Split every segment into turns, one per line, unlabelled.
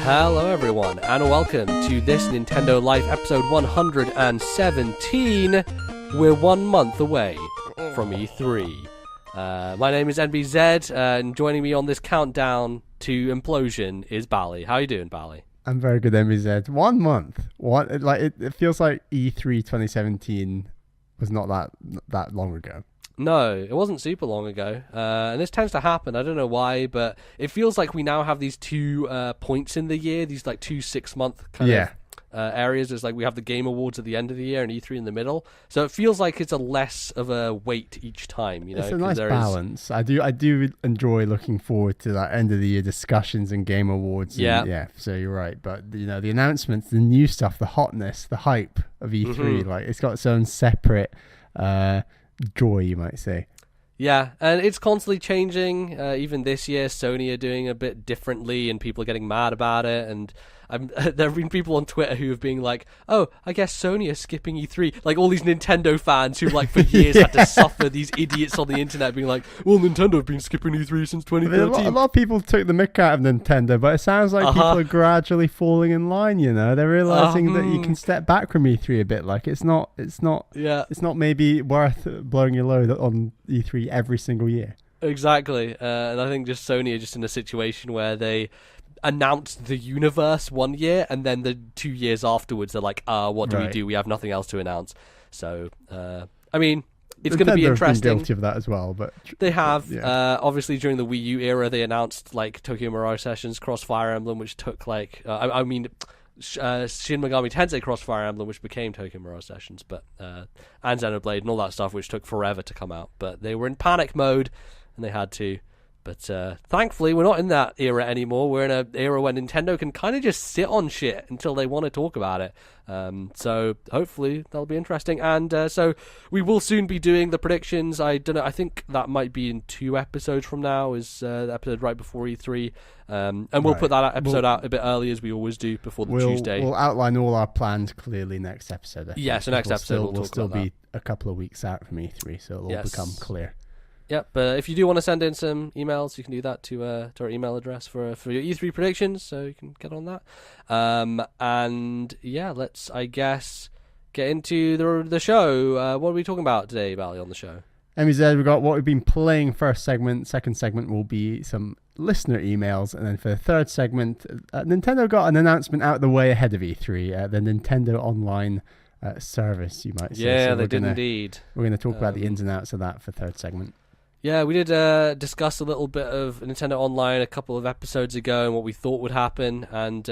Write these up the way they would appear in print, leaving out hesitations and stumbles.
Hello everyone, and welcome to This Nintendo Life episode 117. We're 1 month away from E3. My name is NBZ, and joining me on this countdown to implosion is Bally. How you doing, Bally?
I'm very good, NBZ. 1 month. It feels like E3 2017 was not that long ago.
No, it wasn't super long ago, and this tends to happen. I don't know why, but it feels like we now have these two points in the year, these like 2 6-month kind of areas. It's like we have the Game Awards at the end of the year and E3 in the middle, so it feels like it's a less of a wait each time. You know,
it's a nice balance. I do enjoy looking forward to that end of the year discussions and Game Awards. Yeah. So you're right, but you know, the announcements, the new stuff, the hotness, the hype of E3, like it's got its own separate joy, you might say.
Yeah, and it's constantly changing. Even this year, Sony are doing a bit differently, and people are getting mad about it. And there have been people on Twitter who have been like, "Oh, I guess Sony are skipping E3." Like all these Nintendo fans who, like, for years had to suffer. These idiots on the internet being like, "Well, Nintendo have been skipping E3 since 2013."
A lot of people took the mick out of Nintendo, but it sounds like people are gradually falling in line. You know, they're realizing that you can step back from E3 a bit. Like it's not maybe worth blowing your load on E3 every single year.
Exactly, and I think just Sony are just in a situation where they announced the universe 1 year, and then the 2 years afterwards they're like, what do we do? We have nothing else to announce. So, I mean, it's going to be interesting.
Been guilty of that as well, but
they have. Obviously, during the Wii U era, they announced like Tokyo Mirage Sessions, Cross Fire Emblem, which took like, Shin Megami Tensei Cross Fire Emblem, which became Tokyo Mirage Sessions, but and Xenoblade and all that stuff, which took forever to come out. But they were in panic mode, and they had to. But thankfully, we're not in that era anymore. We're in an era where Nintendo can kind of just sit on shit until they want to talk about it. So hopefully that'll be interesting. And so we will soon be doing the predictions. I don't know. I think that might be in 2 episodes from now. Is the episode right before E3? And we'll put that episode out a bit early, as we always do, before the Tuesday.
We'll outline all our plans clearly next episode.
Yeah, so next episode we'll
still be a couple of weeks out from E3, so it'll all become clear.
Yep, but if you do want to send in some emails, you can do that to our email address for your E3 predictions, so you can get on that. And yeah, let's, I guess, get into the show. What are we talking about today, Bally, on the show?
MZ, we've got what we've been playing first segment. Second segment will be some listener emails, and then for the third segment, Nintendo got an announcement out of the way ahead of E3, the Nintendo Online service, you might say.
Yeah, so they did indeed.
We're going to talk about the ins and outs of that for third segment.
Yeah, we did discuss a little bit of Nintendo Online a couple of episodes ago and what we thought would happen. And,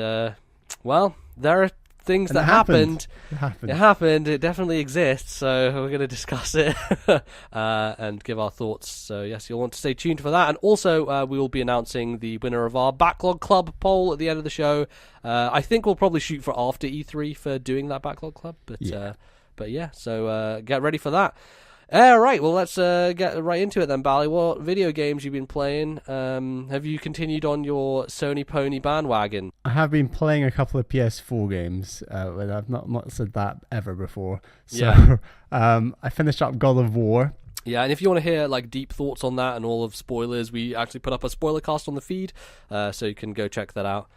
well, there are things that happened. It happened. It definitely exists. So we're going to discuss it and give our thoughts. So, yes, you'll want to stay tuned for that. And also, we will be announcing the winner of our Backlog Club poll at the end of the show. I think we'll probably shoot for after E3 for doing that Backlog Club. But yeah, so get ready for that. Right, well, let's get right into it then, Bally. What video games you've been playing? Have you continued on your Sony Pony bandwagon?
I have been playing a couple of PS4 games, but I've not said that ever before. So I finished up God of War.
Yeah, and if you want to hear like deep thoughts on that and all of spoilers, we actually put up a spoiler cast on the feed, so you can go check that out.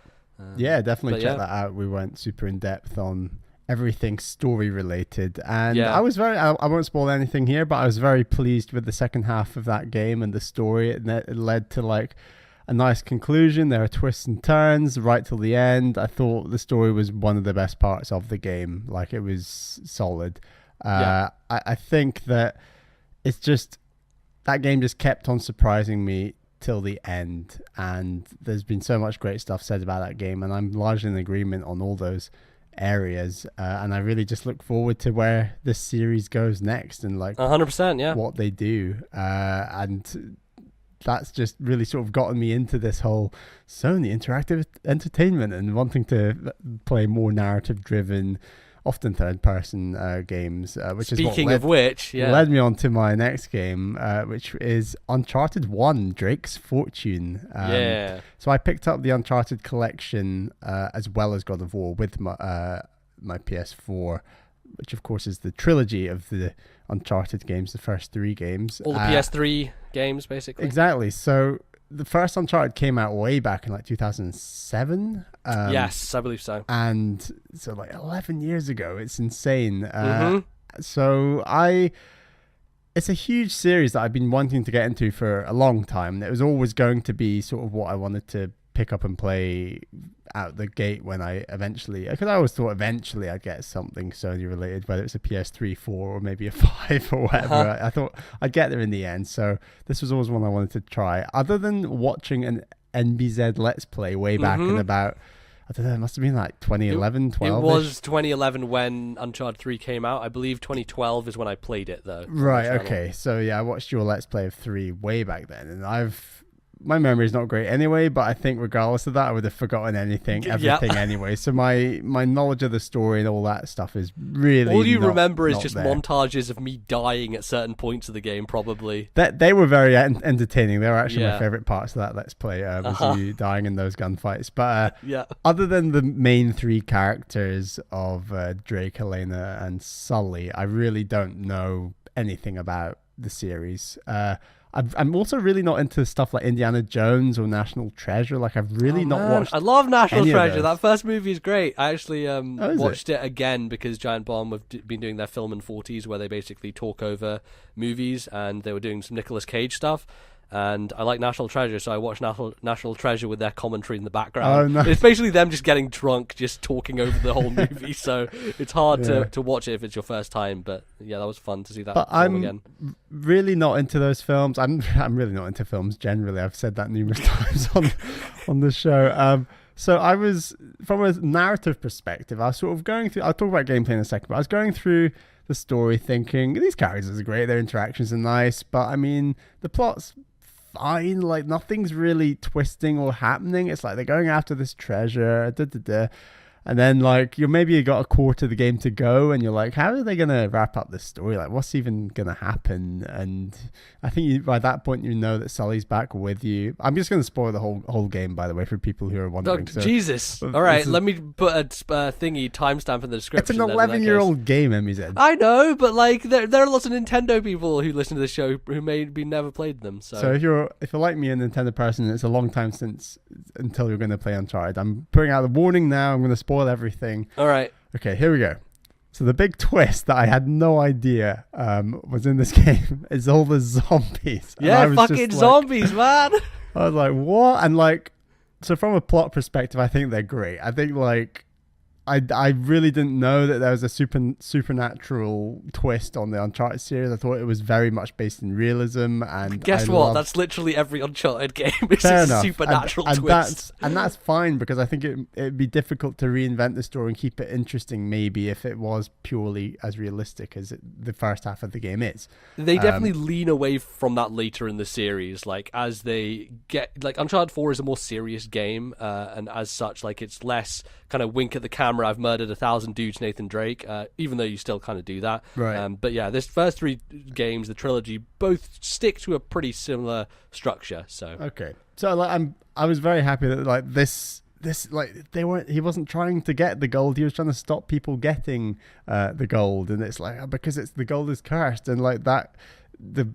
Definitely check that out. We went super in depth on everything story related, and I was I won't spoil anything here, but I was very pleased with the second half of that game and the story. It led to like a nice conclusion. There are twists and turns right till the end. I thought the story was one of the best parts of the game. Like, it was solid. I think that it's just, that game just kept on surprising me till the end, and there's been so much great stuff said about that game, and I'm largely in agreement on all those areas, and I really just look forward to where this series goes next, and like
100%,
what they do, and that's just really sort of gotten me into this whole Sony interactive entertainment and wanting to play more narrative driven, often third-person games, which
Speaking
is
what
led me on to my next game, which is Uncharted 1, Drake's Fortune. So I picked up the Uncharted collection as well as God of War with my PS4, which of course is the trilogy of the Uncharted games, the first 3 games.
All the PS3 games, basically.
Exactly. So the first Uncharted came out way back in like 2007.
Yes, I believe so.
And so like 11 years ago. It's insane. So it's a huge series that I've been wanting to get into for a long time. It was always going to be sort of what I wanted to pick up and play out the gate when I eventually, because I always thought eventually I'd get something Sony related, whether it's a PS3, 4, or maybe a 5 or whatever. I thought I'd get there in the end. So this was always one I wanted to try. Other than watching an NBZ Let's Play way back in about, I don't know, it must have been like 2011, 12.
It was 2011 when Uncharted 3 came out. I believe 2012 is when I played it, though.
Right, okay. So yeah, I watched your Let's Play of 3 way back then, and my memory is not great anyway, but I think regardless of that, I would have forgotten everything anyway. So my knowledge of the story and all that stuff is really
all you remember is
not
just
there.
Montages of me dying at certain points of the game, probably.
They were very entertaining. They were actually my favorite parts of that Let's Play, was you dying in those gunfights. But other than the main 3 characters of Drake, Helena, and Sully, I really don't know anything about the series. I'm also really not into stuff like Indiana Jones or National Treasure. Like, I've really not watched.
I love National Treasure. That first movie is great. I actually watched it again because Giant Bomb have been doing their film in 40s where they basically talk over movies, and they were doing some Nicolas Cage stuff. And I like National Treasure, so I watched National Treasure with their commentary in the background.
Oh, nice.
It's basically them just getting drunk, just talking over the whole movie. So it's hard to watch it if it's your first time. But yeah, that was fun to see that film again.
Really not into those films. I'm really not into films generally. I've said that numerous times on the show. So I was, from a narrative perspective, I was sort of going through. I'll talk about gameplay in a second, but I was going through the story thinking these characters are great, their interactions are nice, but I mean the plot's fine, like nothing's really twisting or happening. It's like they're going after this treasure, and then like you got a quarter of the game to go, and you're like, how are they gonna wrap up this story? Like, what's even gonna happen? And I think by that point you know that Sully's back with you. I'm just gonna spoil the whole game, by the way, for people who are wondering.
Jesus! All right, let me put a thingy timestamp in the description.
It's an 11-year-old game, MEZ.
I know, but like there are lots of Nintendo people who listen to the show who maybe never played them. So
if you're like me, a Nintendo person, it's a long time until you're gonna play Uncharted. I'm putting out the warning now. I'm gonna spoil everything.
All right.
Okay, here we go. So the big twist that I had no idea was in this game is all the zombies.
Yeah, fucking zombies, man.
I was like, what? And like, so from a plot perspective, I think they're great. I think like, I really didn't know that there was a supernatural twist on the Uncharted series. I thought it was very much based in realism. And
guess what? That's literally every Uncharted game. It's a supernatural twist.
That's fine, because I think it'd be difficult to reinvent the story and keep it interesting, maybe, if it was purely as realistic as the first half of the game is.
They definitely lean away from that later in the series. Like, as they get... Like, Uncharted 4 is a more serious game, and as such, like, it's less kind of wink at the camera, I've murdered 1,000 dudes, Nathan Drake, even though you still kind of do that.
Right.
But yeah, this first 3 games, the trilogy, both stick to a pretty similar structure. So
okay. So like, I was very happy that like this like he wasn't trying to get the gold, he was trying to stop people getting the gold, and it's like, because the gold is cursed, and like that the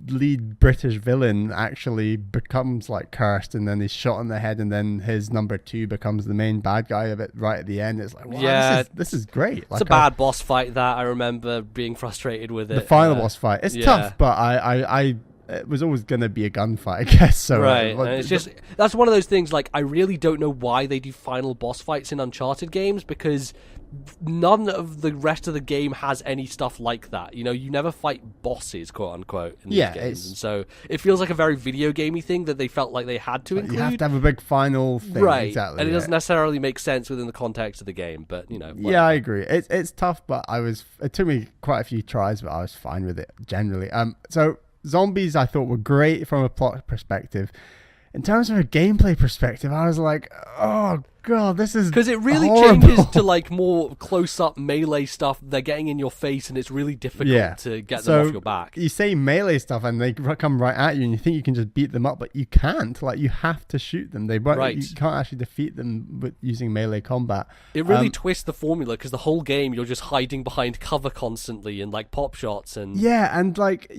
lead British villain actually becomes like cursed, and then he's shot in the head, and then his number 2 becomes the main bad guy of it right at the end. It's like, wow, yeah, this is great.
It's a bad boss fight that I remember being frustrated with it.
The final boss fight, it's tough, but I it was always going to be a gunfight, I guess. So
right, and it's just, that's one of those things, like, I really don't know why they do final boss fights in Uncharted games, because none of the rest of the game has any stuff like that. You know, you never fight bosses, quote unquote, in these games, and so it feels like a very video gamey thing that they felt like they had to include.
You have to have a big final thing,
right?
Exactly,
and it doesn't necessarily make sense within the context of the game, but you know. Whatever.
Yeah, I agree. It's tough, but it took me quite a few tries, but I was fine with it generally. So zombies I thought were great from a plot perspective. In terms of a gameplay perspective, I was like, oh god, this is
because it really
horrible.
Changes to like more close-up melee stuff. They're getting in your face, and it's really difficult to get them off your back.
You say melee stuff, and they come right at you, and you think you can just beat them up, but you can't. Like, you have to shoot them. You can't actually defeat them with using melee combat.
It really twists the formula, because the whole game you're just hiding behind cover constantly and like pop shots and
and like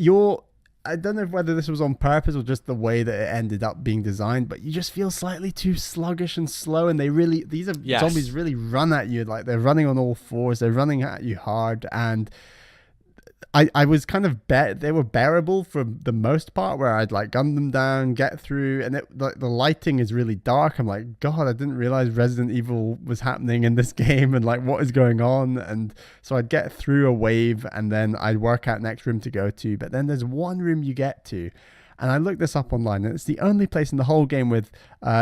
I don't know whether this was on purpose or just the way that it ended up being designed, but you just feel slightly too sluggish and slow. And these zombies really run at you. Like they're running on all fours. They're running at you hard. And I was kind of they were bearable for the most part, where I'd like gun them down, get through, and the lighting is really dark. I'm like, God, I didn't realize Resident Evil was happening in this game, and like what is going on. And so I'd get through a wave, and then I'd work out next room to go to. But then there's one room you get to, and I looked this up online, and it's the only place in the whole game with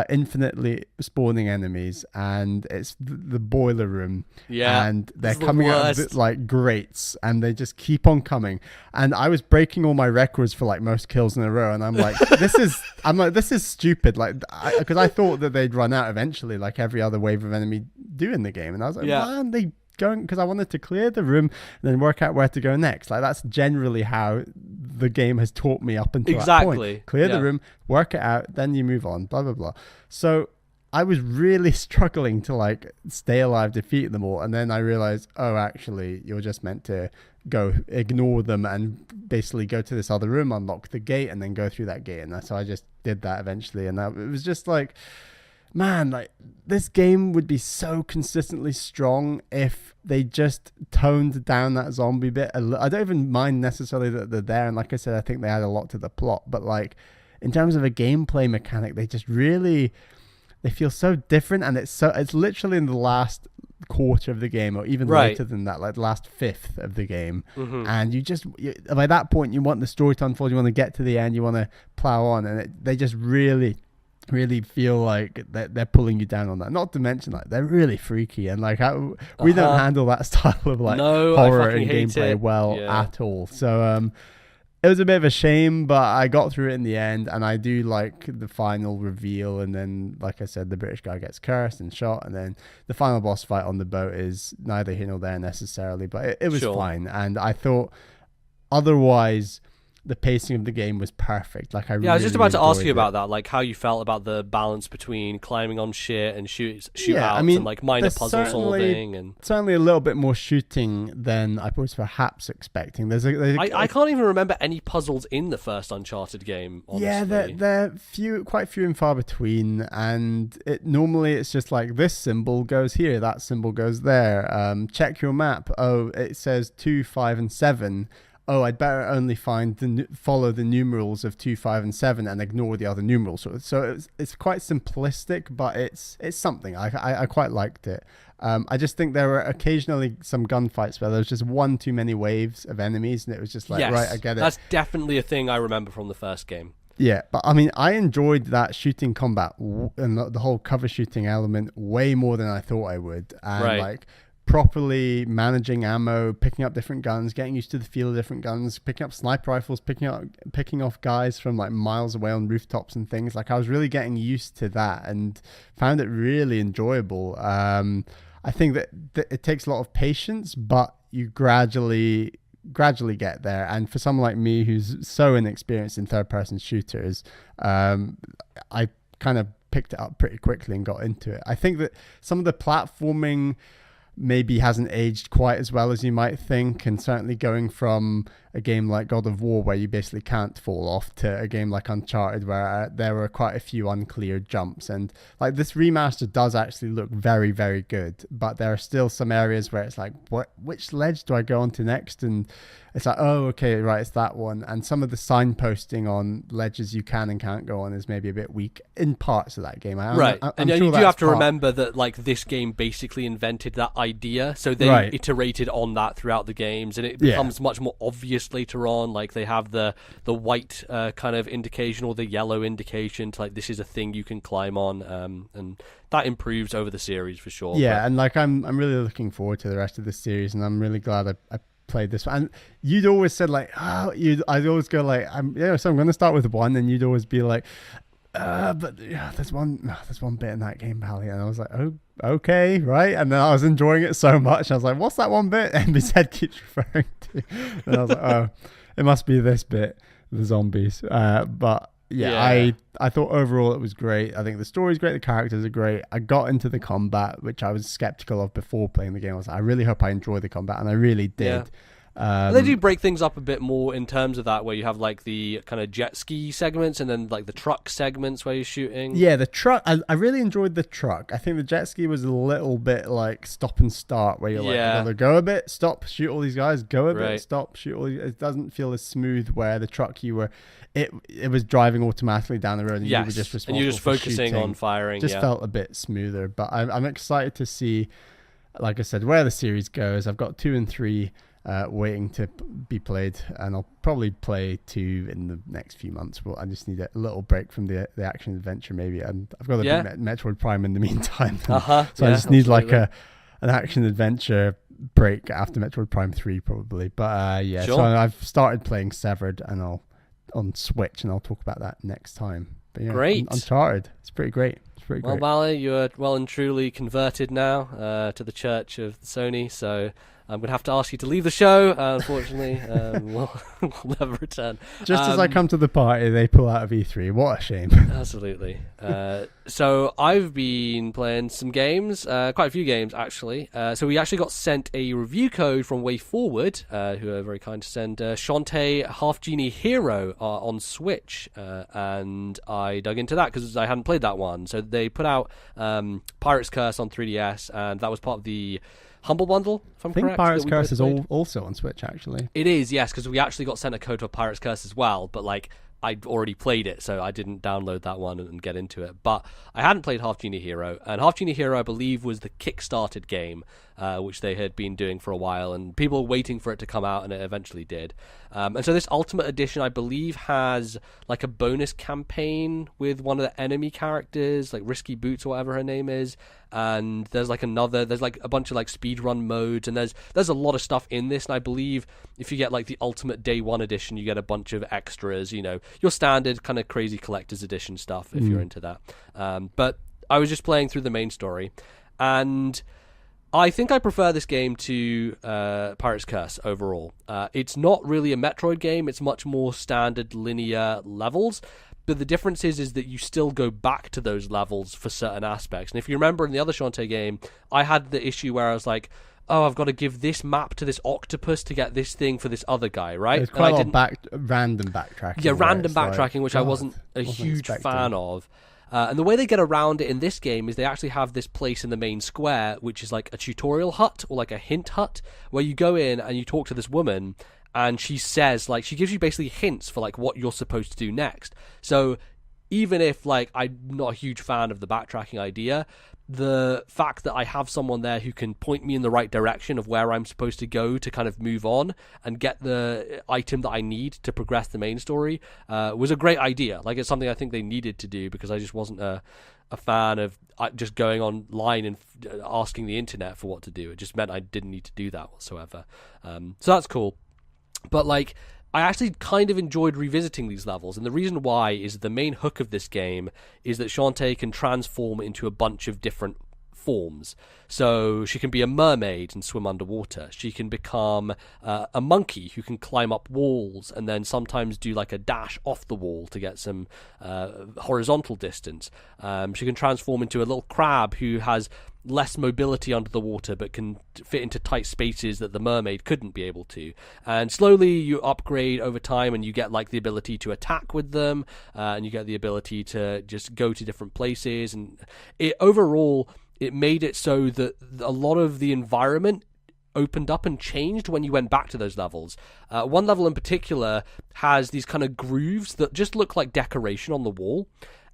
infinitely spawning enemies, and it's the boiler room.
Yeah,
and they're coming out of like grates, and they just keep on coming. And I was breaking all my records for like most kills in a row, and I'm like, this is stupid. Like, because I thought that they'd run out eventually, like every other wave of enemy do in the game, and I was like, man, they going, because I wanted to clear the room and then work out where to go next. Like that's generally how the game has taught me up until that point. Clear the room, work it out, then you move on, blah blah blah. So I was really struggling to like stay alive, defeat them all, and then I realized, oh, actually you're just meant to go ignore them and basically go to this other room, unlock the gate, and then go through that gate. And so I just did that eventually, and it was just like, man, like this game would be so consistently strong if they just toned down that zombie bit. I don't even mind necessarily that they're there, and like I said, I think they add a lot to the plot, but like in terms of a gameplay mechanic, they just really, they feel so different. And it's literally in the last quarter of the game, or even later than that, like the last fifth of the game. And by that point you want the story to unfold, you want to get to the end, you want to plow on, and they just really feel like they're pulling you down on that. Not to mention, like, they're really freaky, and like we don't handle that style of like horror and gameplay well at all. So it was a bit of a shame, but I got through it in the end, and I do like the final reveal. And then, like I said, the British guy gets cursed and shot, and then the final boss fight on the boat is neither here nor there necessarily, but it was fine. And I thought otherwise the pacing of the game was perfect. Like I was
just about to ask you about that, like how you felt about the balance between climbing on shit and shootouts, and like minor puzzle solving, and
certainly a little bit more shooting than I was perhaps expecting.
I can't even remember any puzzles in the first Uncharted game, honestly.
Yeah, they're quite few and far between, and normally it's just like this symbol goes here, that symbol goes there. Check your map. Oh, it says 2, 5, and 7. Oh, I'd better only follow the numerals of 2, 5, and 7 and ignore the other numerals. So it's quite simplistic, but it's something. I quite liked it. I just think there were occasionally some gunfights where there was just one too many waves of enemies, and it was just like, right, I get it.
That's definitely a thing I remember from the first game.
Yeah, but I mean, I enjoyed that shooting combat and the whole cover shooting element way more than I thought I would. And like properly managing ammo, picking up different guns, getting used to the feel of different guns, picking up sniper rifles, picking off guys from like miles away on rooftops and things. Like I was really getting used to that and found it really enjoyable. I think that it takes a lot of patience, but you gradually get there. And for someone like me who's so inexperienced in third-person shooters, I kind of picked it up pretty quickly and got into it. I think that some of the platforming maybe hasn't aged quite as well as you might think, and certainly going from a game like God of War where you basically can't fall off to a game like Uncharted where there were quite a few unclear jumps. And like this remaster does actually look very, very good, but there are still some areas where it's like, which ledge do I go on to next? And it's like, oh, okay, right, it's that one. And some of the signposting on ledges you can and can't go on is maybe a bit weak in parts of that game.
And you do have to remember that like this game basically invented that idea, so they iterated on that throughout the games, and it becomes much more obvious later on. Like they have the white kind of indication or the yellow indication to like this is a thing you can climb on, and that improves over the series for sure.
And like I'm really looking forward to the rest of the series, and I'm really glad I played this one. And you'd always said like, I'd always go like, so I'm going to start with 1, and you'd always be like, but there's one bit in that game, Pally, and I was like, oh, okay, right. And then I was enjoying it so much, I was like, what's that one bit Emmy's head keeps referring to? And I was like, oh, it must be this bit, the zombies. But I thought overall it was great. I think the story's great, the characters are great. I got into the combat, which I was skeptical of before playing the game. I was like, I really hope I enjoy the combat, and I really did.
They do break things up a bit more in terms of that, where you have like the kind of jet ski segments and then like the truck segments where you're shooting.
Yeah, the truck. I really enjoyed the truck. I think the jet ski was a little bit like stop and start, where you're like, you gotta go a bit, stop, shoot all these guys, go a bit, stop, shoot all these. It doesn't feel as smooth where the truck it was driving automatically down the road and you were just responsible
and you're just focusing
shooting.
on firing.
Just felt a bit smoother, but I'm excited to see, like I said, where the series goes. I've got 2 and 3 waiting to be played, and I'll probably play 2 in the next few months. But I just need a little break from the action adventure, maybe. And I've got a Metroid Prime in the meantime, so I just need like an action adventure break after Metroid Prime 3, probably. But so I've started playing Severed, and on Switch, and I'll talk about that next time. But
great.
Uncharted, it's pretty great. Well,
Valley, you're well and truly converted now to the Church of Sony, so I'm going to have to ask you to leave the show. Unfortunately, we'll never return.
Just as I come to the party, they pull out of E3. What a shame.
Absolutely. So I've been playing some games, quite a few games, actually. So we actually got sent a review code from WayForward, who are very kind to send Shantae Half-Genie Hero on Switch. And I dug into that because I hadn't played that one. So they put out Pirate's Curse on 3DS, and that was part of the Humble Bundle, if I'm correct. I think
Pirate's Curse is also on Switch, actually.
It is, yes, because we actually got sent a code for Pirate's Curse as well, but like I'd already played it, so I didn't download that one and get into it. But I hadn't played Half-Genie Hero, and Half-Genie Hero, I believe, was the Kickstarted game, which they had been doing for a while, and people were waiting for it to come out, and it eventually did. And so this Ultimate Edition, I believe, has like a bonus campaign with one of the enemy characters, like Risky Boots or whatever her name is, and there's like a bunch of like speedrun modes, and there's a lot of stuff in this, and I believe if you get like the Ultimate Day 1 edition, you get a bunch of extras, your standard kind of crazy collector's edition stuff if you're into that. But I was just playing through the main story, and I think I prefer this game to Pirate's Curse overall. It's not really a Metroid game, it's much more standard linear levels. But the difference is that you still go back to those levels for certain aspects. And if you remember in the other Shantae game, I had the issue where I was like, oh, I've got to give this map to this octopus to get this thing for this other guy, right?
There's quite a lot of random backtracking.
Yeah, random backtracking, which I wasn't a huge fan of. And the way they get around it in this game is they actually have this place in the main square, which is like a tutorial hut or like a hint hut, where you go in and you talk to this woman, and she says, like, she gives you basically hints for like what you're supposed to do next. So even if like I'm not a huge fan of the backtracking idea, the fact that I have someone there who can point me in the right direction of where I'm supposed to go to kind of move on and get the item that I need to progress the main story was a great idea. Like, it's something I think they needed to do, because I just wasn't a fan of just going online and asking the internet for what to do. It just meant I didn't need to do that whatsoever. So that's cool. But like, I actually kind of enjoyed revisiting these levels, and the reason why is the main hook of this game is that Shantae can transform into a bunch of different forms. So she can be a mermaid and swim underwater. She can become a monkey who can climb up walls and then sometimes do like a dash off the wall to get some horizontal distance. She can transform into a little crab who has less mobility under the water but can fit into tight spaces that the mermaid couldn't be able to. And slowly you upgrade over time, and you get like the ability to attack with them, and you get the ability to just go to different places. And overall it made it so that a lot of the environment opened up and changed when you went back to those levels. One level in particular has these kind of grooves that just look like decoration on the wall,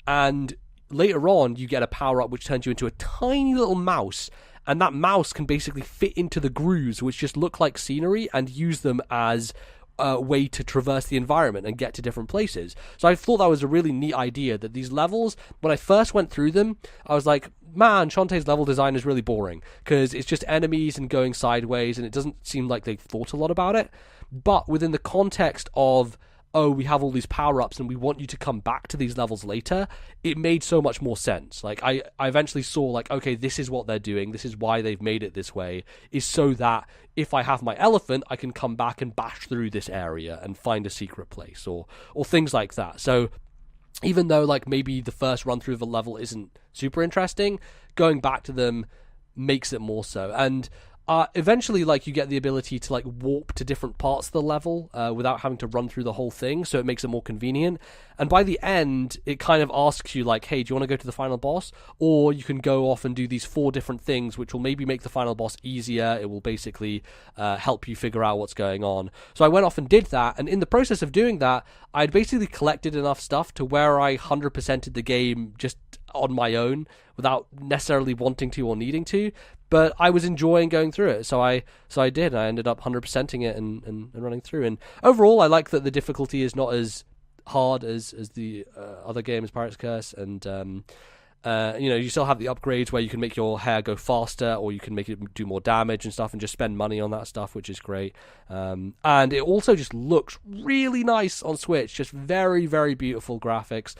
and later on you get a power-up which turns you into a tiny little mouse, and that mouse can basically fit into the grooves, which just look like scenery, and use them as a way to traverse the environment and get to different places. So I thought that was a really neat idea, that these levels, when I first went through them, I was like, man, Shantae's level design is really boring, because it's just enemies and going sideways, and it doesn't seem like they thought a lot about it. But within the context of, oh, we have all these power-ups and we want you to come back to these levels later, it made so much more sense. Like, I eventually saw, like, okay, this is what they're doing, this is why they've made it this way, is so that if I have my elephant, I can come back and bash through this area and find a secret place, or things like that. So even though, like, maybe the first run-through of a level isn't super interesting, going back to them makes it more so. And eventually, like, you get the ability to like warp to different parts of the level without having to run through the whole thing, so it makes it more convenient. And by the end, it kind of asks you like, hey, do you want to go to the final boss? Or you can go off and do these 4 different things, which will maybe make the final boss easier. It will basically help you figure out what's going on. So I went off and did that, and in the process of doing that, I'd basically collected enough stuff to where I 100%ed the game just on my own without necessarily wanting to or needing to, but I was enjoying going through it, so I did. I ended up 100%ing it and running through, and overall I like that the difficulty is not as hard as the other games, Pirate's Curse, and you still have the upgrades where you can make your hair go faster, or you can make it do more damage and stuff, and just spend money on that stuff, which is great. And it also just looks really nice on Switch, just very, very beautiful graphics.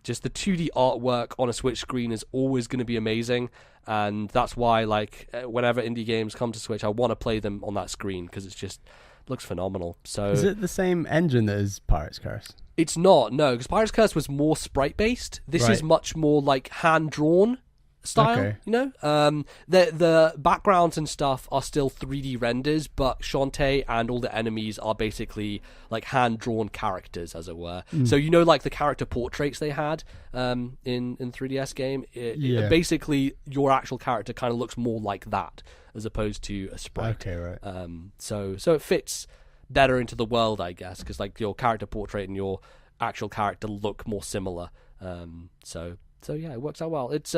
Just the 2D artwork on a Switch screen is always going to be amazing, and that's why, like, whenever indie games come to Switch, I want to play them on that screen, because it's just looks phenomenal. So
is it the same engine as Pirate's Curse?
It's not, no, because Pirate's Curse was more sprite-based. This is much more like hand-drawn style, The backgrounds and stuff are still 3D renders, but Shantae and all the enemies are basically like hand-drawn characters, as it were. So like the character portraits they had in 3DS game, basically your actual character kind of looks more like that as opposed to a sprite.
Okay, right.
So it fits better into the world, I guess, because like your character portrait and your actual character look more similar. So yeah, it works out well. It's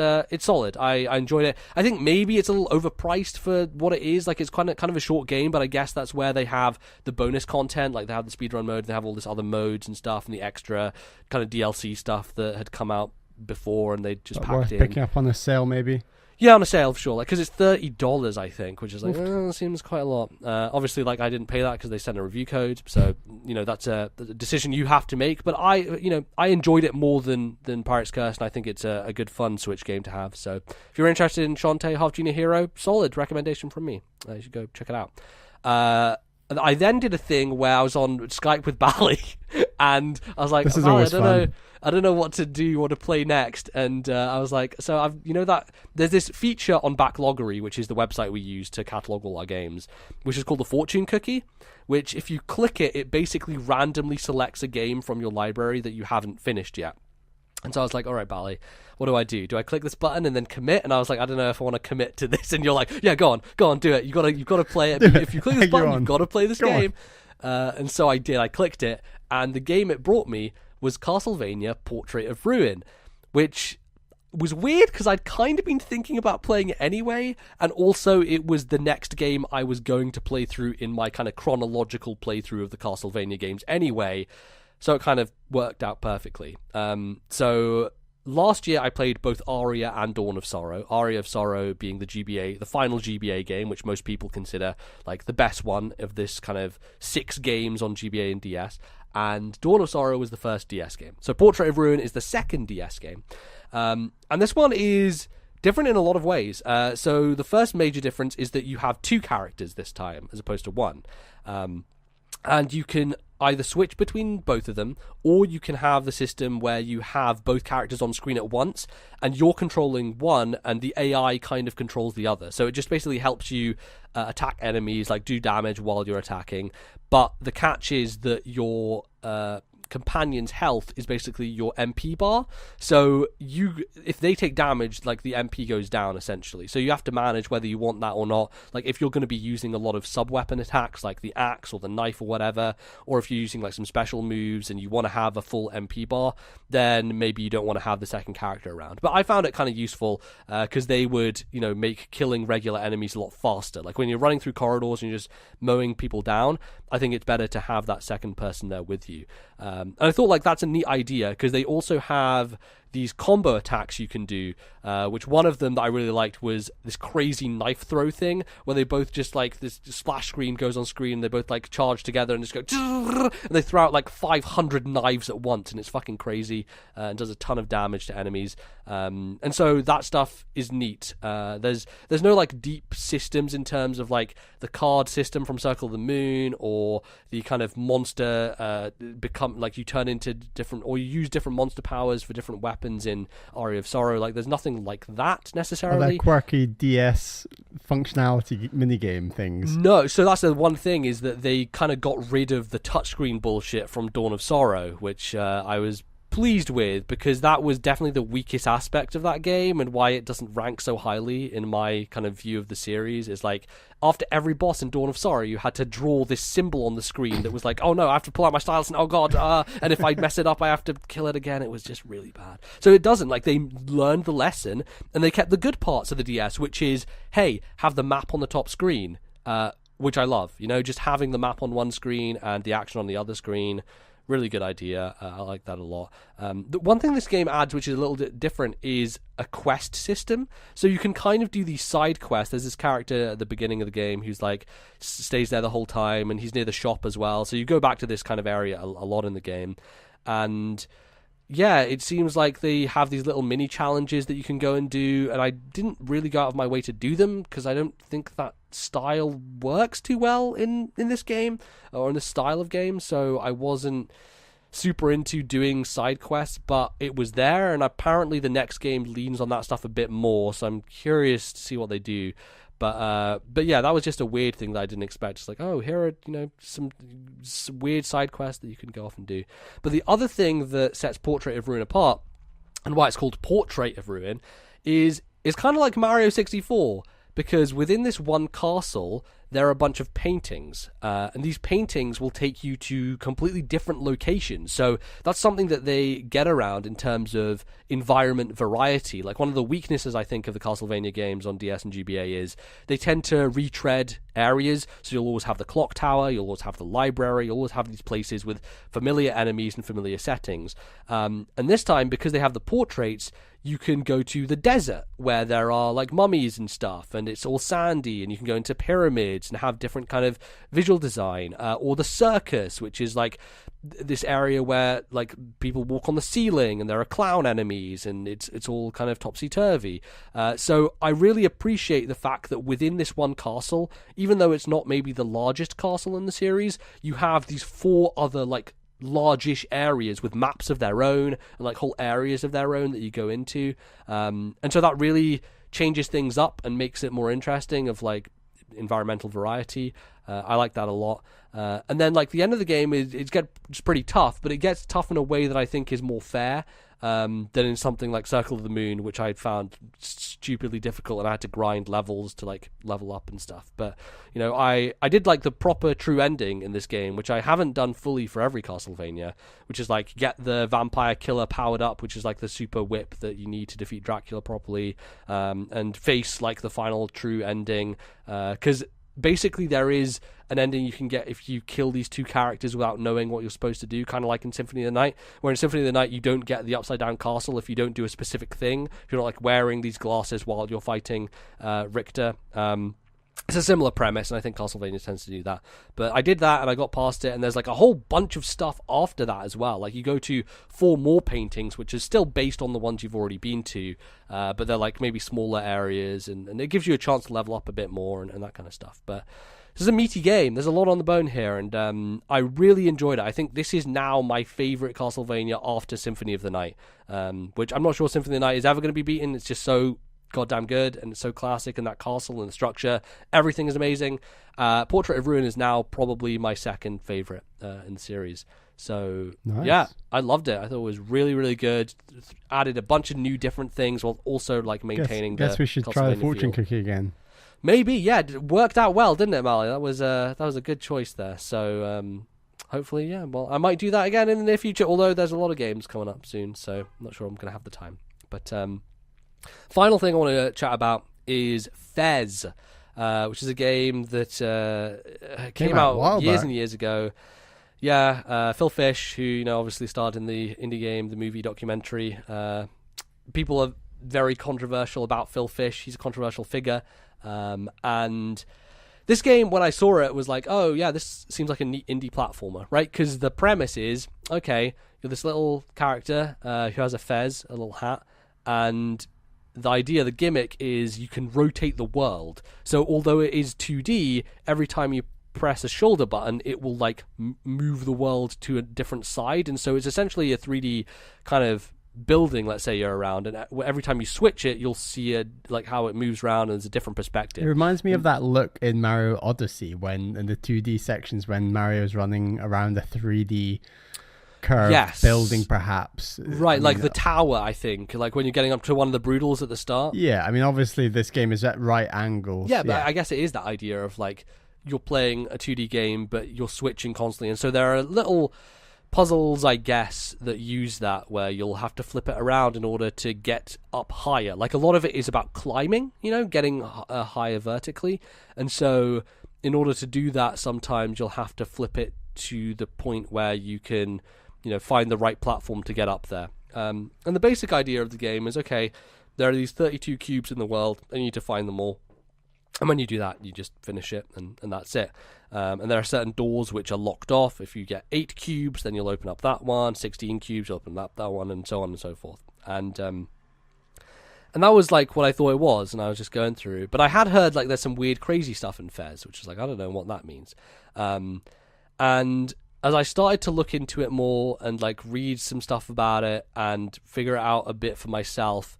solid. I enjoyed it. I think maybe it's a little overpriced for what it is. Like, it's kind of a short game, but I guess that's where they have the bonus content. Like, they have the speedrun mode, they have all this other modes and stuff, and the extra kind of DLC stuff that had come out before, and they just packed in.
Picking up on a sale, maybe.
Yeah, on a sale for sure. Like, because it's $30, I think, which is like seems quite a lot. Obviously, like, I didn't pay that because they sent a review code, so that's a decision you have to make. But I enjoyed it more than Pirate's Curse, and I think it's a good fun Switch game to have. So if you're interested in Shantae Half-Genie Hero, solid recommendation from me. You should go check it out. I then did a thing where I was on Skype with Bally, and I was like,
this is always fun.
I don't know what to do or to play next. And I was like, so I've that there's this feature on Backloggery, which is the website we use to catalog all our games, which is called the Fortune Cookie, which if you click it, it basically randomly selects a game from your library that you haven't finished yet. And so I was like, all right, Bally, what do I do? Do I click this button and then commit? And I was like, I don't know if I want to commit to this. And you're like, yeah, go on, do it. You've got to play it. If you click this button, you've got to play this game. And so I did. I clicked it, and the game it brought me was Castlevania Portrait of Ruin, which was weird because I'd kind of been thinking about playing it anyway, and also it was the next game I was going to play through in my kind of chronological playthrough of the Castlevania games anyway. So it kind of worked out perfectly. So last year I played both Aria and Dawn of Sorrow. Aria of Sorrow being the final GBA game, which most people consider like the best one of this kind of 6 games on GBA and DS. And Dawn of Sorrow was the first DS game. So Portrait of Ruin is the second DS game. And this one is different in a lot of ways. So the first major difference is that you have 2 characters this time as opposed to 1. And you can either switch between both of them, or you can have the system where you have both characters on screen at once, and you're controlling one, and the AI kind of controls the other. So it just basically helps you attack enemies, like do damage while you're attacking. But the catch is that your companion's health is basically your MP bar. So if they take damage, like the MP goes down essentially. So you have to manage whether you want that or not. Like if you're going to be using a lot of sub-weapon attacks like the axe or the knife or whatever, or if you're using like some special moves and you want to have a full MP bar, then maybe you don't want to have the second character around. But I found it kind of useful because they would make killing regular enemies a lot faster. Like when you're running through corridors and you're just mowing people down, I think it's better to have that second person there with you. And I thought like that's a neat idea because they also have these combo attacks you can do, which one of them that I really liked was this crazy knife throw thing where they both just like this splash screen goes on screen and they both like charge together and just go and they throw out like 500 knives at once and it's fucking crazy and does a ton of damage to enemies. And so that stuff is neat. There's no like deep systems in terms of like the card system from Circle of the Moon or the kind of monster become like you turn into different or you use different monster powers for different weapons weapons in Aria of Sorrow. Like, there's nothing like that necessarily.
Are there quirky DS functionality minigame things?
No, so that's the one thing, is that they kind of got rid of the touchscreen bullshit from Dawn of Sorrow, which I was pleased with, because that was definitely the weakest aspect of that game, and why it doesn't rank so highly in my kind of view of the series is like, after every boss in Dawn of Sorrow you had to draw this symbol on the screen that was like, oh no, I have to pull out my stylus and oh god, and if I mess it up I have to kill it again. It was just really bad. So it doesn't, like, they learned the lesson and they kept the good parts of the DS, which is, hey, have the map on the top screen, which I love, just having the map on one screen and the action on the other screen. Really good idea. I like that a lot. The one thing this game adds, which is a little bit different, is a quest system. So you can kind of do these side quests. There's this character at the beginning of the game who's like stays there the whole time, and he's near the shop as well. So you go back to this kind of area a lot in the game, and yeah, it seems like they have these little mini challenges that you can go and do, and I didn't really go out of my way to do them because I don't think that style works too well in this game, or in this style of game, so I wasn't super into doing side quests, but it was there, and apparently the next game leans on that stuff a bit more, so I'm curious to see what they do. But yeah, that was just a weird thing that I didn't expect. It's like, oh, here are some weird side quests that you can go off and do. But the other thing that sets Portrait of Ruin apart, and why it's called Portrait of Ruin, is kind of like Mario 64, because within this one castle there are a bunch of paintings, and these paintings will take you to completely different locations. So that's something that they get around in terms of environment variety. Like, one of the weaknesses, I think, of the Castlevania games on DS and GBA is they tend to retread areas. So you'll always have the clock tower, you'll always have the library, you'll always have these places with familiar enemies and familiar settings. And this time, because they have the portraits, you can go to the desert where there are like mummies and stuff, and it's all sandy, and you can go into pyramids and have different kind of visual design, or the circus, which is like this area where like people walk on the ceiling and there are clown enemies, and it's all kind of topsy-turvy. So I really appreciate the fact that within this one castle, even though it's not maybe the largest castle in the series, you have these 4 other like largish areas with maps of their own and like whole areas of their own that you go into, and so that really changes things up and makes it more interesting of like environmental variety. I like that a lot. And then like the end of the game it's pretty tough, but it gets tough in a way that I think is more fair than in something like Circle of the Moon, which I found stupidly difficult, and I had to grind levels to like level up and stuff. But I did like the proper true ending in this game, which I haven't done fully for every Castlevania, which is like get the vampire killer powered up, which is like the super whip that you need to defeat Dracula properly, and face like the final true ending, because basically there is an ending you can get if you kill these 2 characters without knowing what you're supposed to do, kind of like in Symphony of the Night, where in Symphony of the Night you don't get the upside down castle if you don't do a specific thing, if you're not like wearing these glasses while you're fighting Richter. It's a similar premise, and I think Castlevania tends to do that. But I did that, and I got past it, and there's like a whole bunch of stuff after that as well. Like, you go to 4 more paintings, which is still based on the ones you've already been to, but they're like maybe smaller areas, and it gives you a chance to level up a bit more and that kind of stuff. But this is a meaty game. There's a lot on the bone here, and I really enjoyed it. I think this is now my favourite Castlevania after Symphony of the Night, which I'm not sure Symphony of the Night is ever going to be beaten. It's just so goddamn good, and it's so classic, and that castle and the structure, everything is amazing. Portrait of Ruin is now probably my second favorite in the series. So nice. Yeah, I loved it. I thought it was really, really good. Added a bunch of new different things while also like maintaining
guess we should try the fortune cookie again.
Maybe, yeah. It worked out well, didn't it, Mali? That was a good choice there. So hopefully, yeah. Well, I might do that again in the near future, although there's a lot of games coming up soon, so I'm not sure I'm going to have the time. But final thing I want to chat about is Fez, which is a game that came out years and years ago. Yeah, Phil Fish, who obviously starred in the indie game, the movie documentary. People are very controversial about Phil Fish. He's a controversial figure. And this game, when I saw it, was like, oh yeah, this seems like a neat indie platformer, right? Because the premise is, okay, you're this little character who has a fez, a little hat, and the idea, the gimmick is you can rotate the world. So although it is 2D, every time you press a shoulder button, it will like move the world to a different side, and so it's essentially a 3D kind of building, let's say you're around, and every time you switch it, you'll see like how it moves around, and there's a different perspective.
It reminds me of that look in Mario Odyssey when in the 2D sections when Mario's running around a 3D curved building, perhaps.
Right, like the tower, I think, like when you're getting up to one of the Broodals at the start.
Yeah, I mean, obviously this game is at right angles.
Yeah, but I guess it is that idea of like you're playing a 2D game, but you're switching constantly, and so there are little puzzles, I guess, that use that, where you'll have to flip it around in order to get up higher. Like a lot of it is about climbing, getting higher vertically, and so in order to do that, sometimes you'll have to flip it to the point where you can find the right platform to get up there. And the basic idea of the game is, okay, there are these 32 cubes in the world, and you need to find them all. And when you do that, you just finish it, and that's it. And there are certain doors which are locked off. If you get 8 cubes, then you'll open up that one. 16 cubes, you'll open up that one, and so on and so forth. And that was like what I thought it was, and I was just going through. But I had heard like there's some weird, crazy stuff in Fez, which is like, I don't know what that means. And as I started to look into it more and like read some stuff about it and figure it out a bit for myself,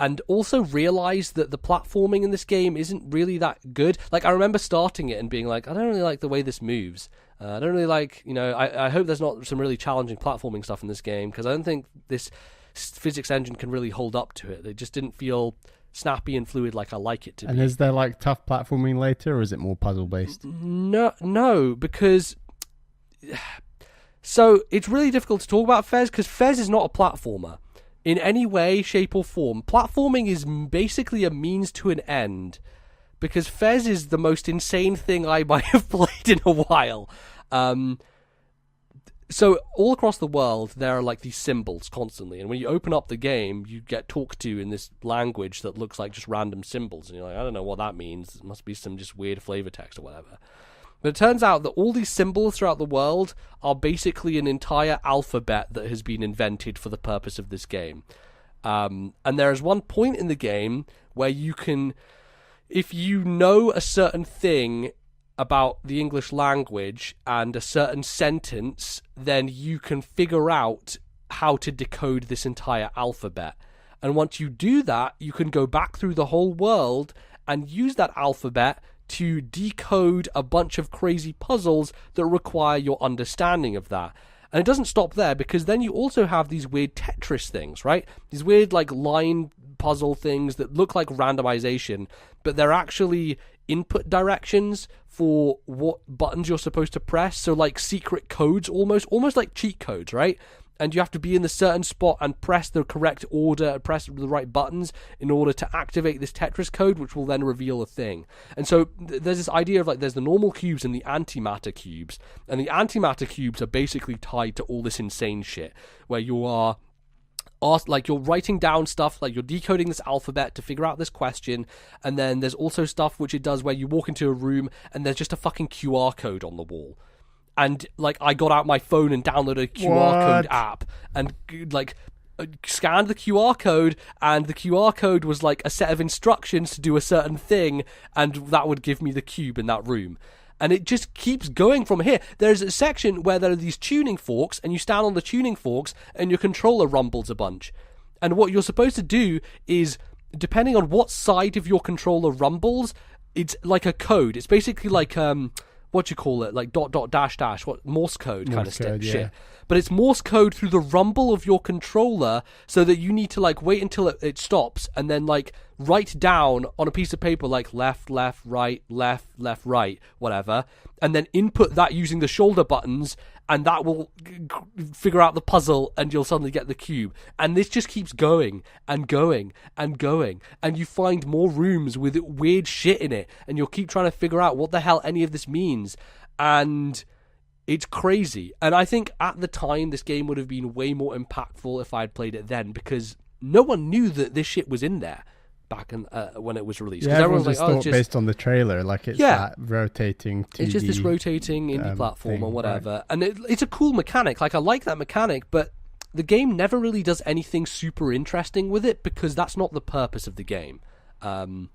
and also realize that the platforming in this game isn't really that good. Like, I remember starting it and being like, I don't really like the way this moves. I don't really like, I hope there's not some really challenging platforming stuff in this game, because I don't think this physics engine can really hold up to it. It just didn't feel snappy and fluid like I like it to be.
And is there like tough platforming later, or is it more puzzle based?
No, because so it's really difficult to talk about Fez, because Fez is not a platformer in any way, shape or form. Platforming is basically a means to an end, because Fez is the most insane thing I might have played in a while. So all across the world, there are like these symbols constantly, and when you open up the game, you get talked to in this language that looks like just random symbols, and you're like, I don't know what that means. It must be some just weird flavor text or whatever. But it turns out that all these symbols throughout the world are basically an entire alphabet that has been invented for the purpose of this game. And there is one point in the game where you can, if you know a certain thing about the English language and a certain sentence, then you can figure out how to decode this entire alphabet. And once you do that, you can go back through the whole world and use that alphabet to decode a bunch of crazy puzzles that require your understanding of that. And it doesn't stop there, because then you also have these weird Tetris things, right? These weird like line puzzle things that look like randomization, but they're actually input directions for what buttons you're supposed to press. So like secret codes, almost like cheat codes, right? And you have to be in the certain spot and press the correct order, press the right buttons in order to activate this Tetris code, which will then reveal a thing. And so there's this idea of like, there's the normal cubes and the antimatter cubes. And the antimatter cubes are basically tied to all this insane shit, where you are like, you're writing down stuff, like you're decoding this alphabet to figure out this question, and then there's also stuff which it does where you walk into a room and there's just a fucking QR code on the wall. And like, I got out my phone and downloaded a QR code app and like scanned the QR code, and the QR code was like a set of instructions to do a certain thing, and that would give me the cube in that room. And it just keeps going from here. There's a section where there are these tuning forks, and you stand on the tuning forks and your controller rumbles a bunch. And what you're supposed to do is, depending on what side of your controller rumbles, it's like a code. It's basically like what you call it, like ... what Morse code kind of stuff, shit. But it's Morse code through the rumble of your controller, so that you need to like wait until it stops, and then like write down on a piece of paper like left, right, whatever, and then input that using the shoulder buttons, and that will figure out the puzzle, and you'll suddenly get the cube. And this just keeps going and going and going, and you find more rooms with weird shit in it, and you'll keep trying to figure out what the hell any of this means. And it's crazy. And I think at the time this game would have been way more impactful if I had played it then, because no one knew that this shit was in there back in, when it was released.
Yeah, everyone just thought based on the trailer, like it's that rotating 2D,
it's just this rotating indie platform thing, or whatever. Right. And it's a cool mechanic. Like, I like that mechanic, but the game never really does anything super interesting with it, because that's not the purpose of the game. And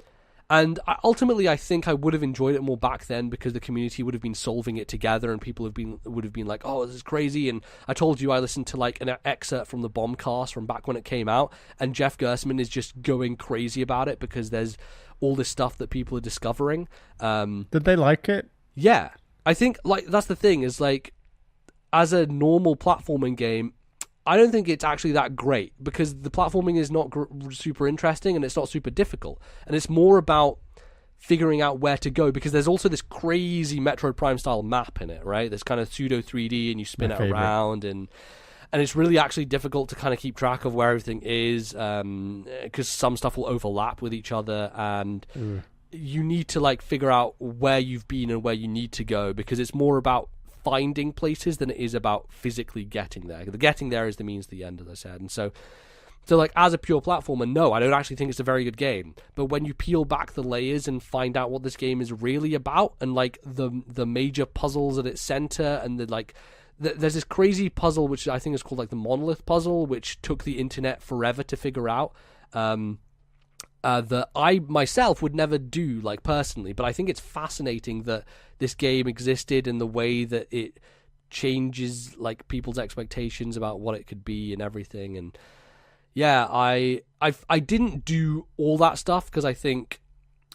And ultimately, I think I would have enjoyed it more back then because the community would have been solving it together, and people would have been like, "Oh, this is crazy." And I told you I listened to like an excerpt from the Bombcast from back when it came out, and Jeff Gersman is just going crazy about it because there's all this stuff that people are discovering.
Did they like it?
Yeah, I think like that's the thing is like, as a normal platforming game, I don't think it's actually that great because the platforming is not super interesting and it's not super difficult. And it's more about figuring out where to go because there's also this crazy Metroid Prime style map in it, right? There's kind of pseudo 3D and you spin it around and it's really actually difficult to kind of keep track of where everything is because some stuff will overlap with each other and you need to like figure out where you've been and where you need to go because it's more about finding places than it is about physically getting there. The getting there is the means to the end, as I said. And so like as a pure platformer, no, I don't actually think it's a very good game. But when you peel back the layers and find out what this game is really about and like the major puzzles at its center and the like there's this crazy puzzle which I think is called like the Monolith puzzle, which took the internet forever to figure out. That I myself would never do like personally, but I think it's fascinating that this game existed and the way that it changes like people's expectations about what it could be and everything. And yeah, I didn't do all that stuff because I think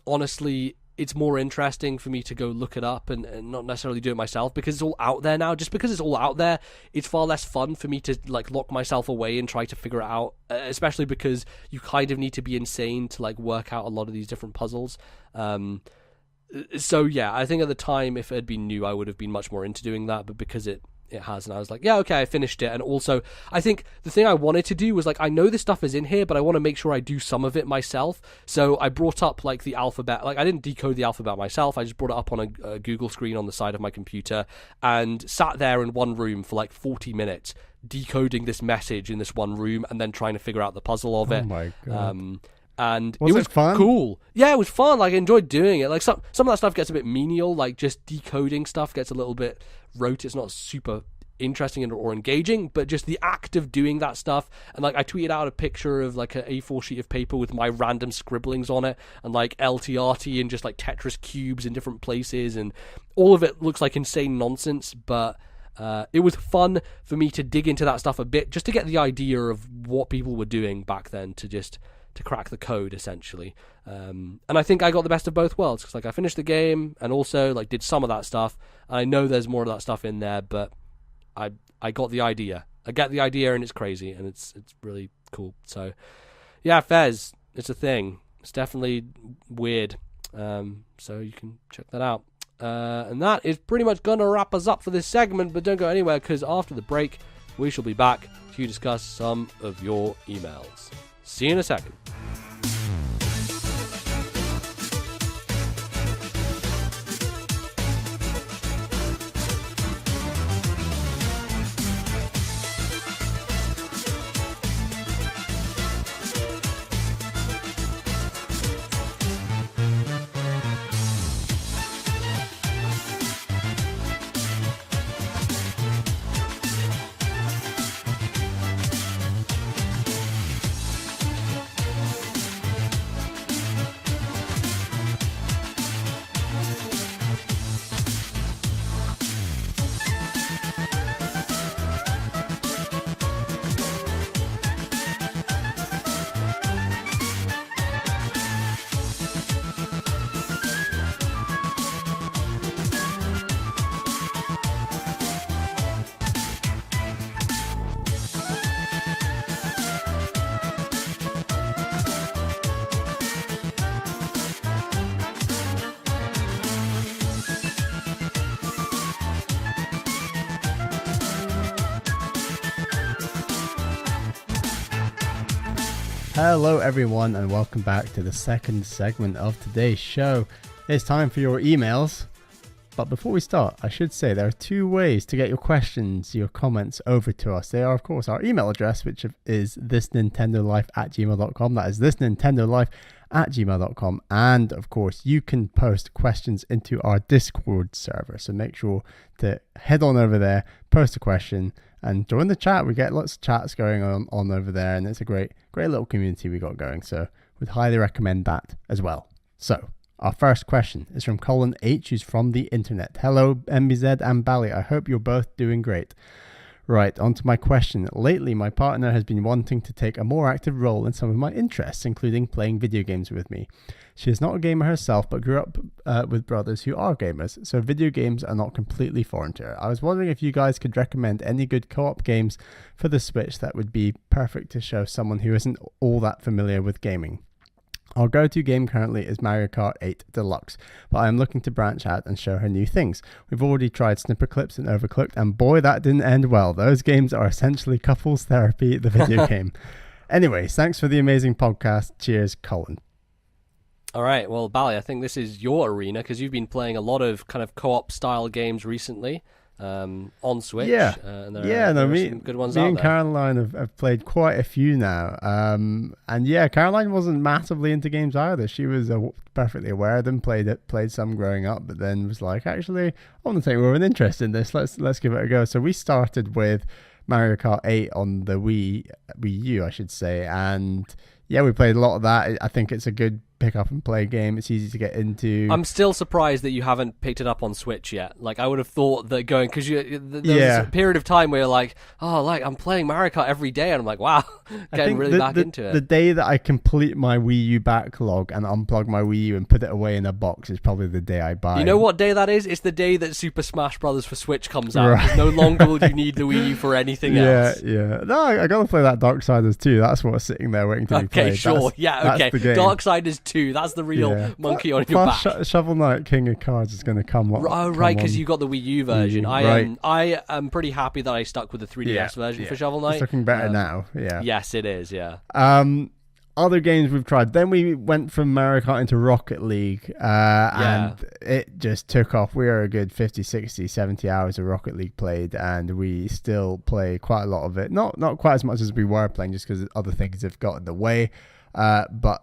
honestly it's more interesting for me to go look it up and not necessarily do it myself because it's all out there now. Just because it's all out there, it's far less fun for me to like lock myself away and try to figure it out, especially because you kind of need to be insane to like work out a lot of these different puzzles. So yeah, I think at the time, if it had been new, I would have been much more into doing that, but because it has, and I was like, yeah, okay, I finished it. And also, I think the thing I wanted to do was like, I know this stuff is in here, but I want to make sure I do some of it myself. So I brought up like the alphabet. Like I didn't decode the alphabet myself. I just brought it up on a Google screen on the side of my computer and sat there in one room for like 40 minutes decoding this message in this one room and then trying to figure out the puzzle of it.
Oh my God.
And
was
it was
fun?
Cool. Yeah, it was fun. Like I enjoyed doing it. Like some of that stuff gets a bit menial. Like just decoding stuff gets a little bit rote. It's not super interesting or engaging, but just the act of doing that stuff. And like I tweeted out a picture of like an A4 sheet of paper with my random scribblings on it and like LTRT and just like Tetris cubes in different places, and all of it looks like insane nonsense, but it was fun for me to dig into that stuff a bit just to get the idea of what people were doing back then to crack the code essentially. And I think I got the best of both worlds because like I finished the game and also like did some of that stuff. I know there's more of that stuff in there, but I got the idea. I get the idea and it's crazy and it's really cool. So yeah, Fez, it's a thing. It's definitely weird. So you can check that out. And that is pretty much going to wrap us up for this segment, but don't go anywhere because after the break, we shall be back to discuss some of your emails. See you in a second.
Hello everyone and welcome back to the second segment of today's show. It's time for your emails. But before we start, I should say there are two ways to get your questions, your comments over to us. They are, of course, our email address, which is ThisNintendoLife@gmail.com. That is ThisNintendoLife@gmail.com. And, of course, you can post questions into our Discord server. So make sure to head on over there, post a question, and join the chat. We get lots of chats going on over there, and it's a great little community we got going. So we'd highly recommend that as well. So, our first question is from Colin H, who's from the internet. Hello, MBZ and Bally. I hope you're both doing great. Right, on to my question. Lately, my partner has been wanting to take a more active role in some of my interests, including playing video games with me. She is not a gamer herself, but grew up with brothers who are gamers, so video games are not completely foreign to her. I was wondering if you guys could recommend any good co-op games for the Switch that would be perfect to show someone who isn't all that familiar with gaming. Our go-to game currently is Mario Kart 8 Deluxe, but I am looking to branch out and show her new things. We've already tried Snipper Clips and Overcooked, and boy, that didn't end well. Those games are essentially couples therapy, the video game. Anyways, thanks for the amazing podcast. Cheers, Colin.
All right, well, Bally, I think this is your arena because you've been playing a lot of kind of co-op style games recently. On Switch. And there are some good ones out there.
Me and Caroline have played quite a few now. And yeah, Caroline wasn't massively into games either. She was perfectly aware of them, played some growing up, but then was like, actually, I want to take more of an interest in this. Let's give it a go. So we started with Mario Kart 8 on the Wii U, I should say. And yeah, we played a lot of that. I think it's a good pick up and play game. It's easy to get into. I'm
still surprised that you haven't picked it up on Switch yet. Like, I would have thought that going, because there was a period of time where you're like, oh, like, I'm playing Mario Kart every day, and I'm like, wow, getting really back into it.
The day that I complete my Wii U backlog and unplug my Wii U and put it away in a box is probably the day I buy.
You know what day that is? It's the day that Super Smash Bros. For Switch comes out. Right. No longer will you need the Wii U for anything else.
Yeah. No, I gotta play that Darksiders 2. That's what's sitting there waiting to be played.
Okay, sure. Okay. Darksiders 2. That's the real monkey on your back.
Shovel Knight King of Cards is going to come on.
Oh, right, because you got the Wii U version. I am pretty happy that I stuck with the 3DS version for Shovel Knight.
It's looking better now. Yeah.
Yes, it is. Yeah.
Other games we've tried. Then we went from Mario Kart into Rocket League, and it just took off. We are a good 50, 60, 70 hours of Rocket League played, and we still play quite a lot of it. Not quite as much as we were playing, just because other things have got in the way. But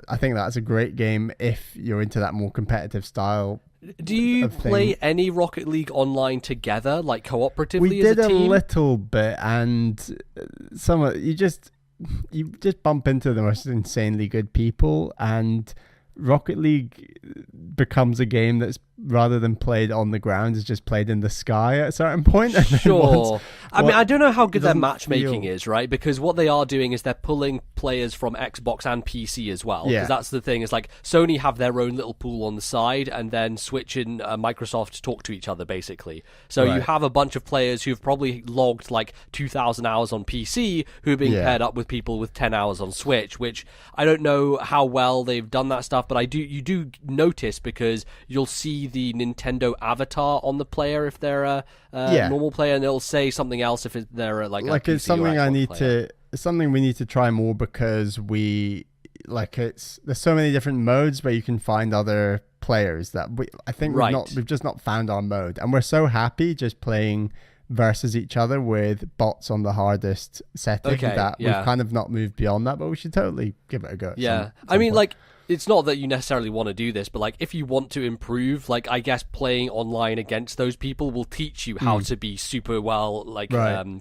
I think that's a great game if you're into that more competitive style.
Do you play any Rocket League online together, like cooperatively
we
as a team?
We did a little bit, and you just bump into the most insanely good people, and Rocket League becomes a game that's, rather than played on the ground, is just played in the sky at a certain point.
Sure. I mean, I don't know how good their matchmaking is, right? Because what they are doing is they're pulling players from Xbox and PC as well. Because that's the thing. Is like Sony have their own little pool on the side, and then Switch and Microsoft talk to each other, basically. So you have a bunch of players who've probably logged like 2,000 hours on PC who are being paired up with people with 10 hours on Switch, which I don't know how well they've done that stuff, but you do notice because you'll see the Nintendo avatar on the player if they're a normal player, and it'll say something else if they're like
it's something it's something we need to try more, because there's so many different modes where you can find other players that we've just not found our mode, and we're so happy just playing versus each other with bots on the hardest setting that we've kind of not moved beyond that, but we should totally give it a go.
I mean, like, it's not that you necessarily want to do this, but like if you want to improve, like I guess playing online against those people will teach you how to be super well, like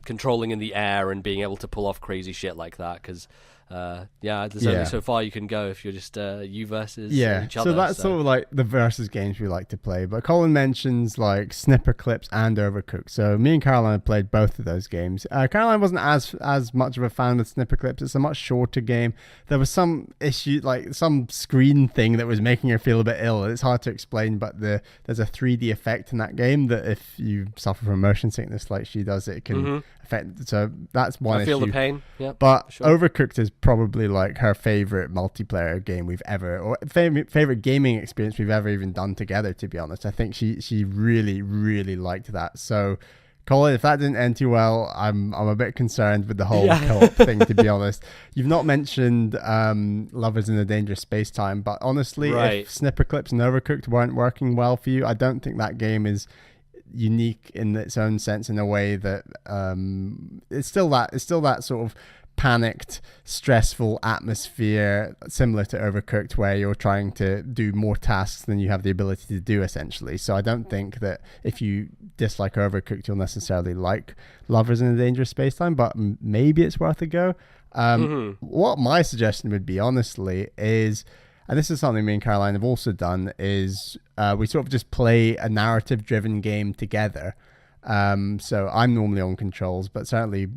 controlling in the air and being able to pull off crazy shit like that. Because there's only so far you can go if you're just you versus each other.
So that's sort of like the versus games we like to play. But Colin mentions like Snipper Clips and Overcooked. So me and Caroline have played both of those games. Caroline wasn't as much of a fan of Snipper Clips. It's a much shorter game. There was some issue, like some screen thing that was making her feel a bit ill. It's hard to explain, but there's a 3D effect in that game that if you suffer from motion sickness like she does, it can affect. So that's one issue.
I feel the pain. Yeah,
but Overcooked is probably like her favorite multiplayer game we've ever, or favorite gaming experience we've ever even done together, to be honest. I think she really, really liked that. So Colin, if that didn't end too well, I'm a bit concerned with the whole co-op thing, to be honest. You've not mentioned Lovers in a Dangerous Space Time, but honestly, if Snipper Clips and Overcooked weren't working well for you, I don't think that game is unique in its own sense, in a way that it's still that sort of panicked, stressful atmosphere similar to Overcooked, where you're trying to do more tasks than you have the ability to do, essentially. So I don't think that if you dislike Overcooked, you'll necessarily like Lovers in a Dangerous Space Time, but maybe it's worth a go. What my suggestion would be, honestly, is and this is something me and Caroline have also done, is we sort of just play a narrative-driven game together. So I'm normally on controls, but certainly,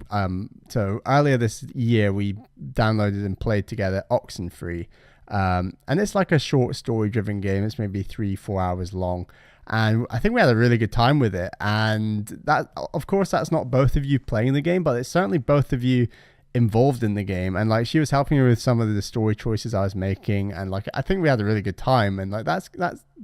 so earlier this year we downloaded and played together Oxenfree, and it's like a short story-driven game. It's maybe 3-4 hours long, and I think we had a really good time with it. And that, of course, that's not both of you playing the game, but it's certainly both of you involved in the game. And like, she was helping me with some of the story choices I was making, and like, I think we had a really good time. And like, that's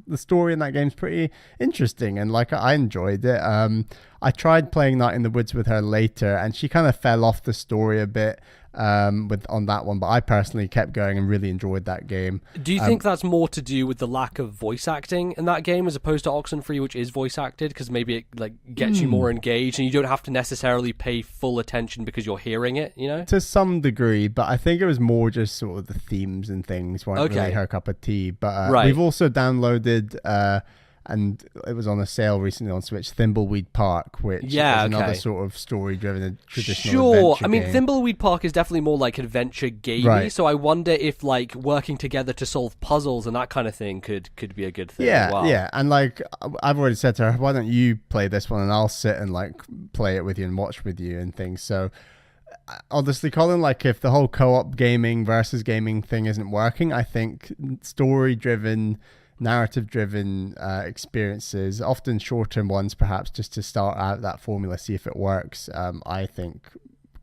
the story in that game's pretty interesting, and like, I enjoyed it. I tried playing Night in the Woods with her later, and she kind of fell off the story a bit on that one, but I personally kept going and really enjoyed that game.
Do you think that's more to do with the lack of voice acting in that game as opposed to Oxenfree, which is voice acted, because maybe it like gets you more engaged and you don't have to necessarily pay full attention because you're hearing it, you know?
To some degree, but I think it was more just sort of the themes and things weren't really her cup of tea. But we've also downloaded and it was on a sale recently on Switch, Thimbleweed Park, which is another sort of story-driven traditional adventure game.
Thimbleweed Park is definitely more like adventure gamey, so I wonder if like working together to solve puzzles and that kind of thing could be a good thing as well.
Yeah, and like I've already said to her, why don't you play this one and I'll sit and like play it with you and watch with you and things. So honestly, Colin, like if the whole co-op gaming versus gaming thing isn't working, I think story-driven, narrative-driven experiences, often short-term ones perhaps, just to start out that formula, see if it works, I think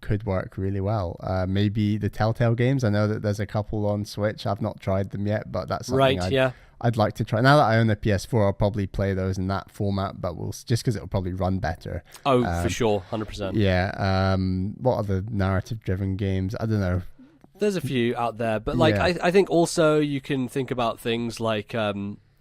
could work really well. Maybe the Telltale games, I know that there's a couple on Switch. I've not tried them yet, but that's something I'd like to try. Now that I own a PS4, I'll probably play those in that format, but just because it'll probably run better.
For sure, 100%.
Yeah. What other narrative-driven games? I don't know.
There's a few out there, but like I think also you can think about things like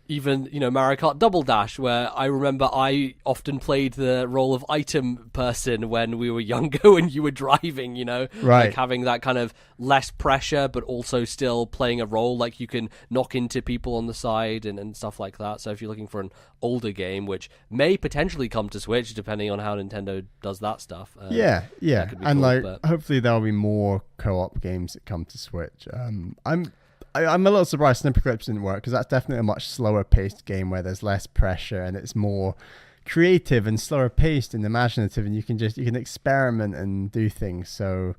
even, you know, Mario Kart Double Dash, where I remember I often played the role of item person when we were younger when you were driving, you know, like having that kind of less pressure, but also still playing a role, like you can knock into people on the side and stuff like that. So if you're looking for an older game, which may potentially come to Switch, depending on how Nintendo does that stuff.
And cool, like hopefully there'll be more co-op games that come to Switch. I'm a little surprised Snipperclips didn't work, because that's definitely a much slower paced game where there's less pressure and it's more creative and slower paced and imaginative, and you can experiment and do things. So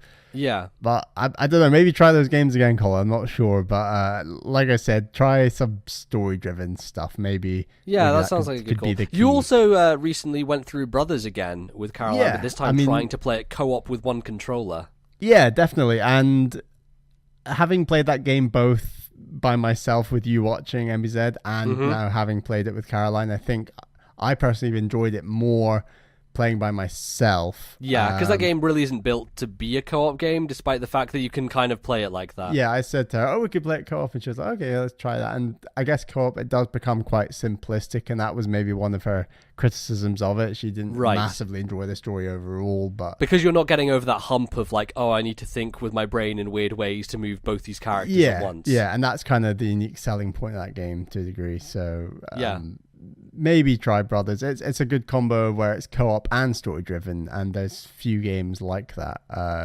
but I don't know, maybe try those games again, Colin. I'm not sure, but like I said, try some story driven stuff. Maybe
that sounds like a good call. You also recently went through Brothers again with Caroline, but this time trying to play it co-op with one controller. Yeah,
definitely. And having played that game both by myself with you watching, MBZ, and now having played it with Caroline, I think I personally enjoyed it more playing by myself.
Yeah, because that game really isn't built to be a co-op game, despite the fact that you can kind of play it like that.
Yeah, I said to her, we could play it co-op, and she was like, okay, let's try that. And I guess co-op, it does become quite simplistic, and that was maybe one of her criticisms of it. She didn't massively enjoy the story overall, but
because you're not getting over that hump of like, I need to think with my brain in weird ways to move both these characters at once.
Yeah, and that's kind of the unique selling point of that game to a degree. So maybe try Brothers. It's a good combo where it's co-op and story driven, and there's few games like that,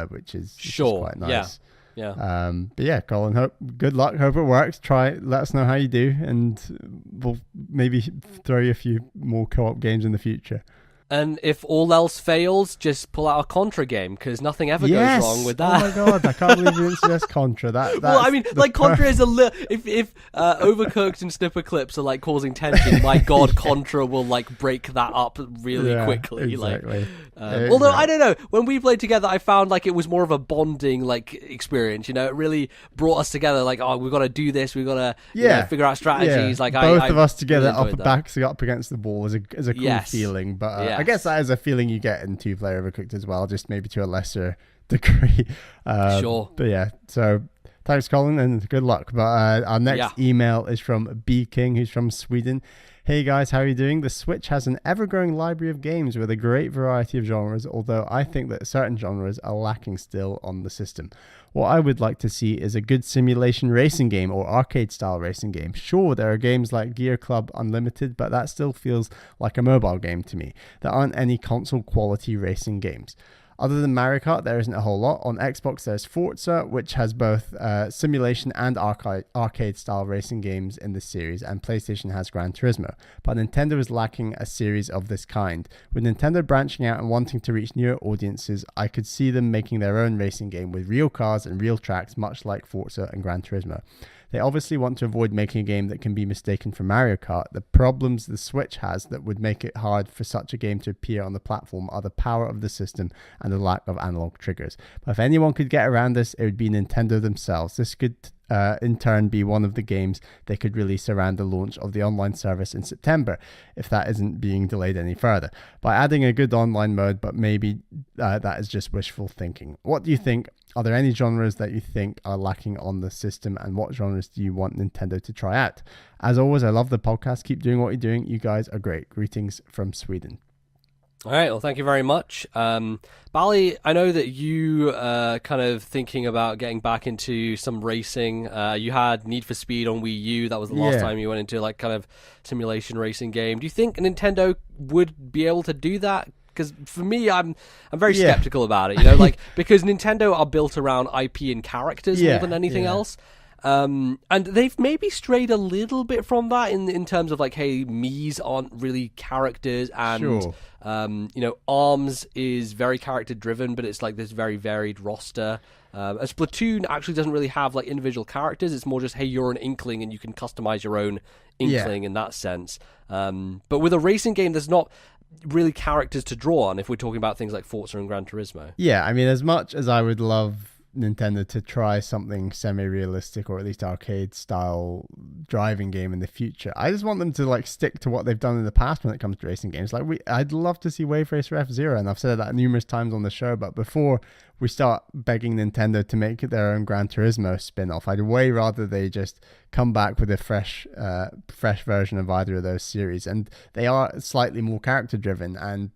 which is quite nice. But yeah, Colin, good luck. Hope it works. Let us know how you do, and we'll maybe throw you a few more co-op games in the future.
And if all else fails, just pull out a Contra game, because nothing ever goes wrong with that.
Oh my god, I can't believe you didn't suggest Contra.
Well, I mean, like Contra is a little. If Overcooked and Snipperclips are like causing tension, my god, Contra will like break that up really quickly.
Exactly.
Although I don't know, when we played together, I found like it was more of a bonding like experience. You know, it really brought us together. Like, we've got to do this. We've got to figure out strategies. Like
both of us together, really backs up against the wall is a cool feeling. But I guess that is a feeling you get in two-player Overcooked as well, just maybe to a lesser degree.
Sure.
But yeah, so thanks, Colin, and good luck. But our next email is from B King, who's from Sweden. Hey guys, how are you doing? The Switch has an ever-growing library of games with a great variety of genres, although I think that certain genres are lacking still on the system. What I would like to see is a good simulation racing game or arcade-style racing game. Sure, there are games like Gear Club Unlimited, but that still feels like a mobile game to me. There aren't any console-quality racing games. Other than Mario Kart, there isn't a whole lot. On Xbox, there's Forza, which has both simulation and arcade-style racing games in this series, and PlayStation has Gran Turismo. But Nintendo is lacking a series of this kind. With Nintendo branching out and wanting to reach newer audiences, I could see them making their own racing game with real cars and real tracks, much like Forza and Gran Turismo. They obviously want to avoid making a game that can be mistaken for Mario Kart. The problems the Switch has that would make it hard for such a game to appear on the platform are the power of the system and the lack of analog triggers. But if anyone could get around this, it would be Nintendo themselves. This could in turn be one of the games they could release around the launch of the online service in September, if that isn't being delayed any further, by adding a good online mode, but maybe that is just wishful thinking. What do you think? Are there any genres that you think are lacking on the system, and what genres do you want Nintendo to try out? As always, I love the podcast. Keep doing what you're doing. You guys are great. Greetings from Sweden.
All right, well, thank you very much. Bally, I know that you kind of thinking about getting back into some racing. You had Need for Speed on Wii U. That was the last time you went into like kind of simulation racing game. Do you think Nintendo would be able to do that? Because for me, I'm very skeptical about it, you know, like because Nintendo are built around IP and characters more than anything else. And they've maybe strayed a little bit from that in terms of like, hey, Mii's aren't really characters, and you know, ARMS is very character driven, but it's like this very varied roster. Splatoon actually doesn't really have like individual characters. It's more just, hey, you're an Inkling and you can customize your own Inkling in that sense. But with a racing game, there's not really characters to draw on if we're talking about things like Forza and Gran Turismo.
Yeah, I mean, as much as I would love Nintendo to try something semi-realistic or at least arcade style driving game in the future, I just want them to like stick to what they've done in the past when it comes to racing games. Like I'd love to see Wave Racer F-Zero, and I've said that numerous times on the show, but before we start begging Nintendo to make their own Gran Turismo spin-off, I'd way rather they just come back with a fresh version of either of those series. And they are slightly more character driven and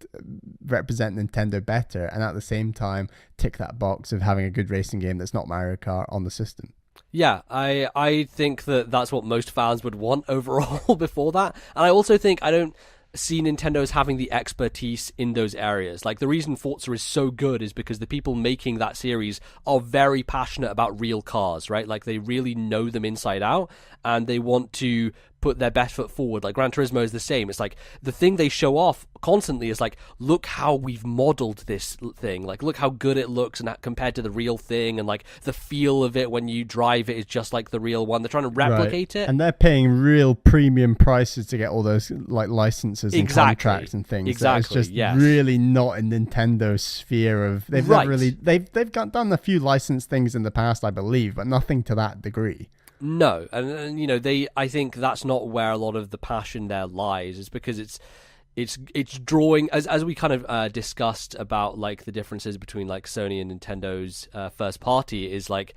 represent Nintendo better, and at the same time tick that box of having a good racing game that's not Mario Kart on the system.
Yeah, I think that's what most fans would want overall before that. And I also think I don't see Nintendo as having the expertise in those areas. Like, the reason Forza is so good is because the people making that series are very passionate about real cars, right? Like, they really know them inside out, and they want to put their best foot forward. Like, Gran Turismo is the same. It's like, the thing they show off constantly is like, look how we've modeled this thing. Like, look how good it looks and compared to the real thing, and like the feel of it when you drive it is just like the real one. They're trying to replicate it.
And they're paying real premium prices to get all those like licenses and contracts and things.
Exactly.
So it's just really not in Nintendo's sphere of they've not really they've done a few licensed things in the past, I believe, but nothing to that degree.
No, and you know, I think that's not where a lot of the passion there lies. Is because it's drawing, as we kind of discussed about like the differences between like Sony and Nintendo's first party, is like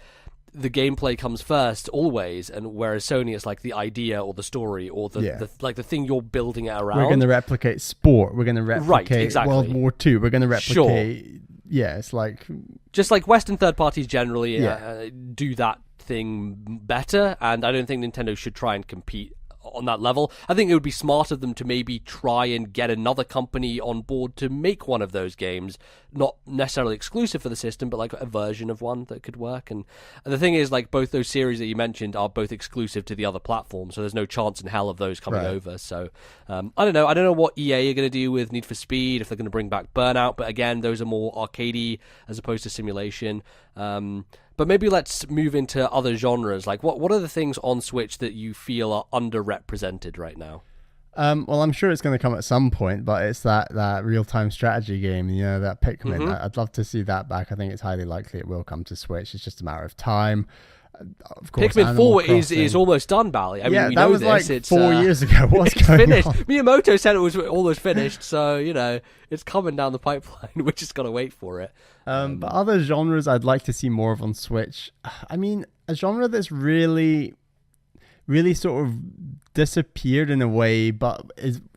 the gameplay comes first always, and whereas Sony it's like the idea or the story or the like the thing you're building it around.
We're going to replicate sport. We're going to replicate World War II. We're going to replicate. Yeah, it's like
just like Western third parties generally do that thing better, and I don't think Nintendo should try and compete on that level. I think it would be smart of them to maybe try and get another company on board to make one of those games, not necessarily exclusive for the system, but like a version of one that could work. And the thing is, like, both those series that you mentioned are both exclusive to the other platforms, so there's no chance in hell of those coming over. So I don't know what EA are going to do with Need for Speed, if they're going to bring back Burnout, but again, those are more arcadey as opposed to simulation. But maybe let's move into other genres. Like, what are the things on Switch that you feel are underrepresented right now?
Well, I'm sure it's going to come at some point, but it's that real-time strategy game, you know, that Pikmin.
Mm-hmm.
I'd love to see that back. I think it's highly likely it will come to Switch. It's just a matter of time. Of course,
Pikmin 4 is almost done, Bally. I mean, we
that
know
was
this.
Like 4 years ago. What's
it's
going
finished.
on?
Miyamoto said it was almost finished, so, you know, it's coming down the pipeline. We're just going to wait for it.
But other genres I'd like to see more of on Switch. I mean, a genre that's really, really sort of disappeared in a way, but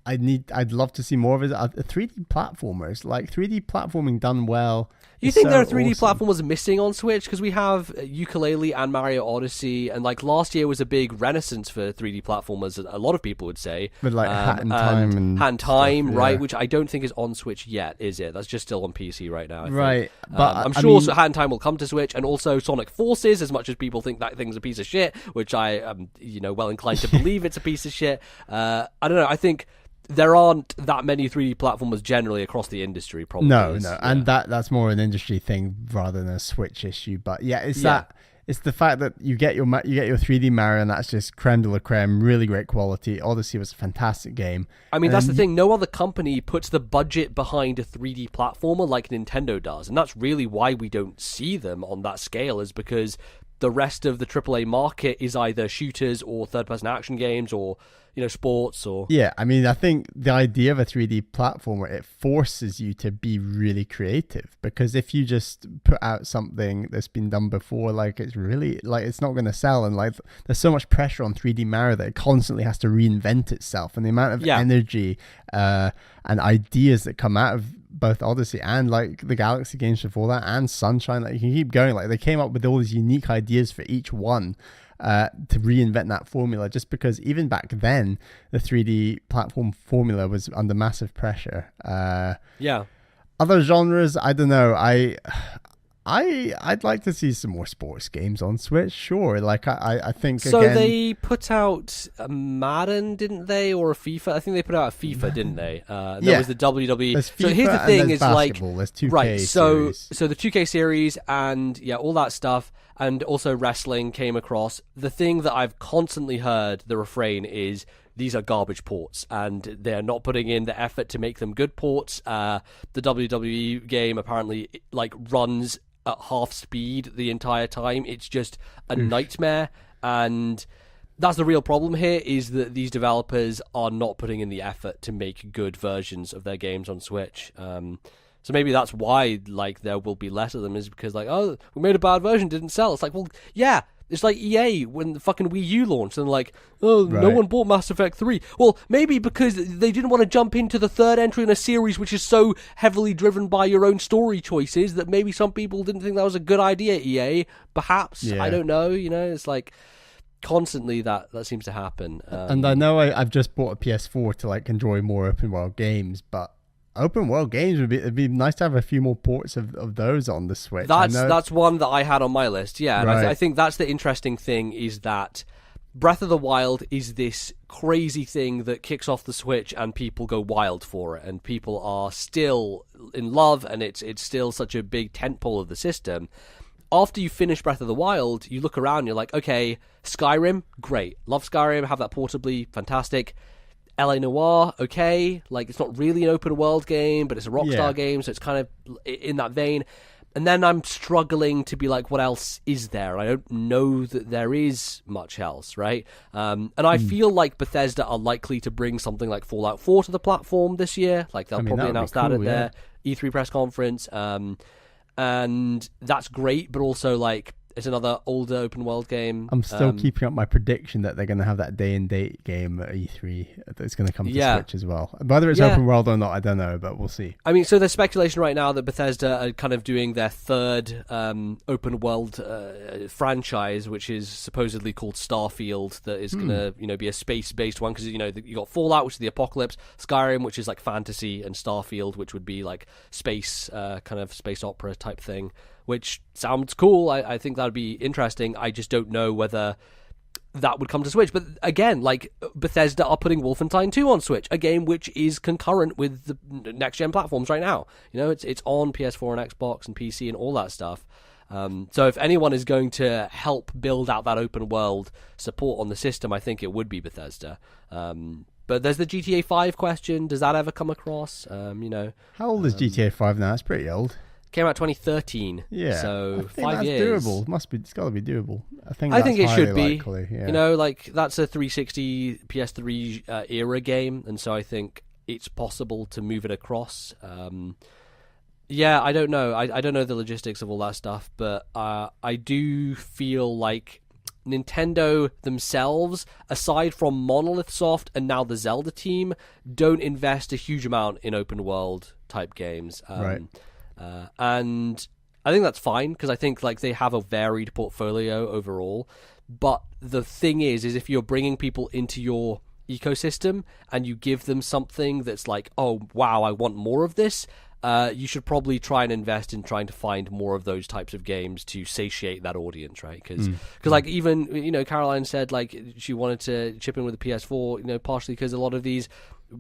I'd love to see more of it. 3D platformers, like 3D platforming done well.
You think there are 3D platformers missing on Switch? Because we have Yooka-Laylee and Mario Odyssey, and like last year was a big renaissance for 3D platformers, a lot of people would say.
With like Hat in Time
Hat in Time,
stuff,
right? Which I don't think is on Switch yet, is it? That's just still on PC right now, I think.
Right. But
I'm sure Hat in Time will come to Switch, and also Sonic Forces, as much as people think that thing's a piece of shit, which I am, well inclined to believe it's a piece of shit. I don't know, I think there aren't that many 3D platformers generally across the industry, probably.
No, and that's more an industry thing rather than a Switch issue. But it's the fact that you get your 3D Mario, and that's just creme de la creme, really great quality. Odyssey was a fantastic game.
I mean, that's the thing. No other company puts the budget behind a 3D platformer like Nintendo does, and that's really why we don't see them on that scale, is because the rest of the AAA market is either shooters or third-person action games or sports or...
Yeah, I mean, I think the idea of a 3D platformer, it forces you to be really creative, because if you just put out something that's been done before, like it's really, like it's not going to sell, and like there's so much pressure on 3D Mario that it constantly has to reinvent itself, and the amount of energy and ideas that come out of both Odyssey and like the Galaxy games before that and Sunshine, like you can keep going, like they came up with all these unique ideas for each one. To reinvent that formula, just because even back then the 3D platform formula was under massive pressure. Other genres, I don't know. I'd like to see some more sports games on Switch. Sure, like I think.
So
again,
they put out a Madden, didn't they, or a FIFA? I think they put out a FIFA, didn't they? There was the WWE.
There's FIFA,
so here's the thing: is
basketball,
like
there's 2K
right.
series.
So the 2K series and all that stuff. And also wrestling came across. The thing that I've constantly heard, the refrain is, these are garbage ports, and they're not putting in the effort to make them good ports. The WWE game apparently like runs at half speed the entire time. It's just a nightmare, and that's the real problem here, is that these developers are not putting in the effort to make good versions of their games on Switch. So maybe that's why like there will be less of them, is because like, oh, we made a bad version, didn't sell. It's like, well, yeah, it's like EA when the fucking Wii U launched, and like, oh, no one bought Mass Effect 3. Well, maybe because they didn't want to jump into the third entry in a series which is so heavily driven by your own story choices that maybe some people didn't think that was a good idea, EA. Perhaps, I don't know, it's like constantly that seems to happen.
And I know I've just bought a PS4 to like enjoy more open world games, but open world games it'd be nice to have a few more ports of those on the Switch.
That's one that I had on my list. Yeah, and
right.
I think that's the interesting thing, is that Breath of the Wild is this crazy thing that kicks off the Switch and people go wild for it, and people are still in love, and it's still such a big tentpole of the system. After you finish Breath of the Wild, you look around, you're like, okay, Skyrim, great, love Skyrim, have that portably, fantastic. LA Noire, okay, like it's not really an open world game, but it's a Rockstar game, so it's kind of in that vein. And then I'm struggling to be like, what else is there? I don't know that there is much else, right? And I feel like Bethesda are likely to bring something like Fallout 4 to the platform this year. Like they'll probably announce that at their E3 press conference. And that's great, but also like it's another older open world game.
I'm still keeping up my prediction that they're going to have that day and date game at E3 that's going to come to Switch as well. Whether it's open world or not, I don't know, but we'll see.
I mean, so there's speculation right now that Bethesda are kind of doing their third open world franchise, which is supposedly called Starfield, that is going to be a space-based one, because you got Fallout, which is the apocalypse, Skyrim, which is like fantasy, and Starfield, which would be like space, kind of space opera type thing. Which sounds cool. I think that would be interesting. I just don't know whether that would come to Switch. But again, like Bethesda are putting Wolfenstein 2 on Switch, a game which is concurrent with the next-gen platforms right now. It's on PS4 and Xbox and PC and all that stuff. So if anyone is going to help build out that open world support on the system, I think it would be Bethesda. But there's the GTA 5 question. Does that ever come across?
How old is GTA 5 now? It's pretty old.
Came out 2013.
Yeah,
so
I think
5
that's
years.
Doable. It's got to be doable. I think
it should be.
Likely, yeah.
Like that's a 360 PS3 era game, and so I think it's possible to move it across. I don't know. I don't know the logistics of all that stuff, but I do feel like Nintendo themselves, aside from Monolith Soft and now the Zelda team, don't invest a huge amount in open world type games.
Right.
And I think that's fine, because I think like they have a varied portfolio overall. But the thing is if you're bringing people into your ecosystem and you give them something that's like, oh wow, I want more of this, you should probably try and invest in trying to find more of those types of games to satiate that audience, right? Because like even Caroline said like she wanted to chip in with the PS4, partially because a lot of these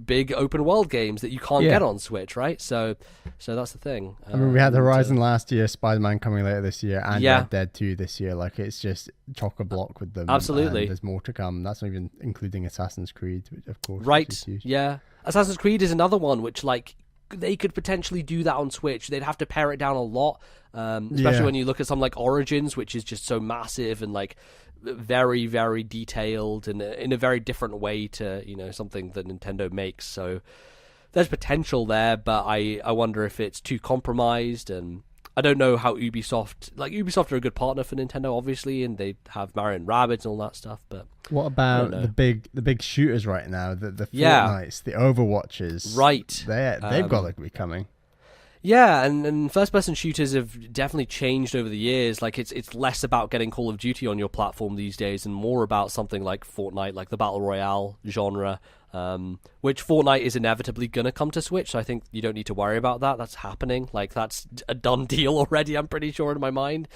big open world games that you can't get on Switch, right? So that's the thing.
I mean, we had Horizon last year, Spider-Man coming later this year, and Red Dead 2 this year. Like, it's just chock-a-block with them.
Absolutely.
And there's more to come. That's not even including Assassin's Creed, which, of course,
right?
is huge.
Yeah, Assassin's Creed is another one which like they could potentially do that on Switch. They'd have to pare it down a lot, especially when you look at something like Origins, which is just so massive and like very, very detailed and in a very different way to something that Nintendo makes. So there's potential there, but I wonder if it's too compromised, and I don't know how Ubisoft are a good partner for Nintendo, obviously, and they have Mario and Rabbids and all that stuff. But
what about the big shooters right now? The Fortnites, the Overwatches,
right?
They've got to be coming.
Yeah, and first-person shooters have definitely changed over the years. Like, it's less about getting Call of Duty on your platform these days and more about something like Fortnite, like the Battle Royale genre, which Fortnite is inevitably going to come to Switch, so I think you don't need to worry about that. That's happening. Like, that's a done deal already, I'm pretty sure, in my mind.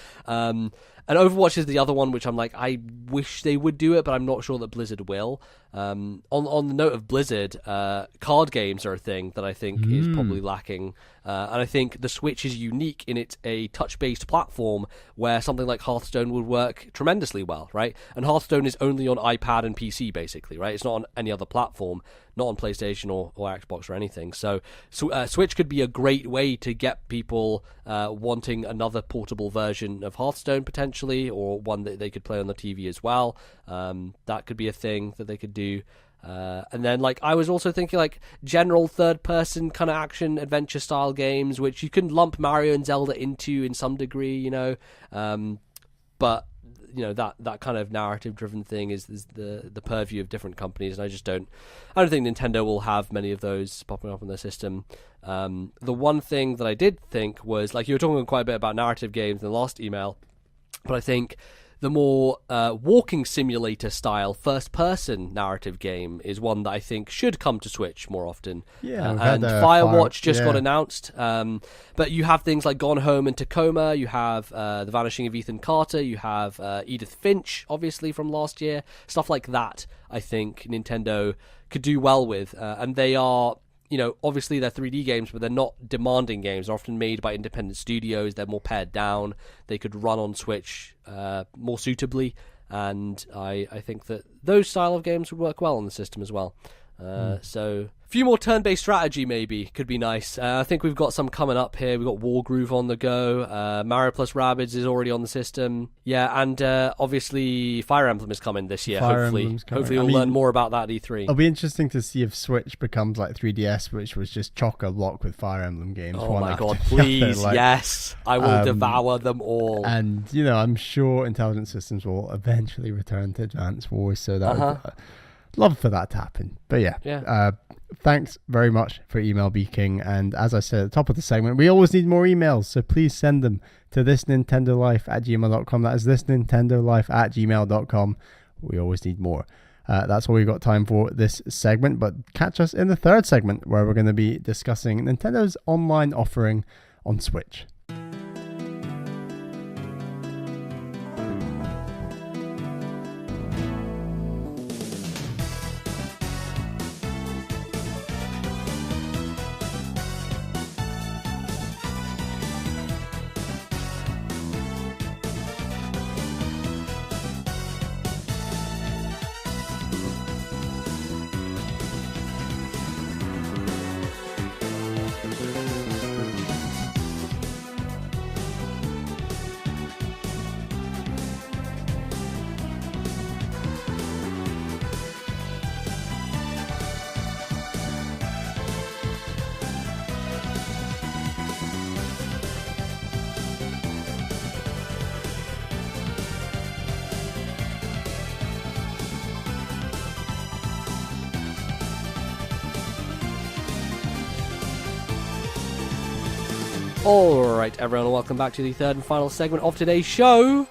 And Overwatch is the other one, which I'm like, I wish they would do it, but I'm not sure that Blizzard will. On the note of Blizzard, card games are a thing that I think is probably lacking. And I think the Switch is unique in it's a touch-based platform where something like Hearthstone would work tremendously well, right? And Hearthstone is only on iPad and PC, basically, right? It's not on any other platform, not on PlayStation or Xbox or anything. So Switch could be a great way to get people wanting another portable version of Hearthstone, potentially, or one that they could play on the TV as well. That could be a thing that they could do. And then, like, I was also thinking, like, general third-person kind of action adventure style games, which you can lump Mario and Zelda into in some degree, but that kind of narrative-driven thing is the purview of different companies, and I don't think Nintendo will have many of those popping up on their system. The one thing that I did think was, like, you were talking quite a bit about narrative games in the last email, but I think the more walking simulator style first-person narrative game is one that I think should come to Switch more often.
Yeah,
and Firewatch just got announced. But you have things like Gone Home and Tacoma. You have The Vanishing of Ethan Carter. You have Edith Finch, obviously, from last year. Stuff like that, I think Nintendo could do well with. And they are... obviously they're 3D games, but they're not demanding games. They're often made by independent studios. They're more pared down. They could run on Switch more suitably, and I think that those style of games would work well on the system as well. So a few more turn-based strategy maybe could be nice. I think we've got some coming up here. We've got Wargroove on the go. Mario plus Rabbids is already on the system. Yeah, and obviously Fire Emblem is coming this year, hopefully. Hopefully we'll learn more about that at E3.
It'll be interesting to see if Switch becomes like 3DS, which was just chock-a-block with Fire Emblem games.
Oh my god, please, yes. I will devour them all.
And, I'm sure Intelligent Systems will eventually return to Advance Wars, so that would... love for that to happen. But yeah. Thanks very much for email beaking. And as I said at the top of the segment, we always need more emails, so please send them to ThisNintendoLife@gmail.com. That is ThisNintendoLife@gmail.com. We always need more. That's all we've got time for this segment, but catch us in the third segment where we're going to be discussing Nintendo's online offering on Switch.
Alright everyone, and welcome back to the third and final segment of today's show,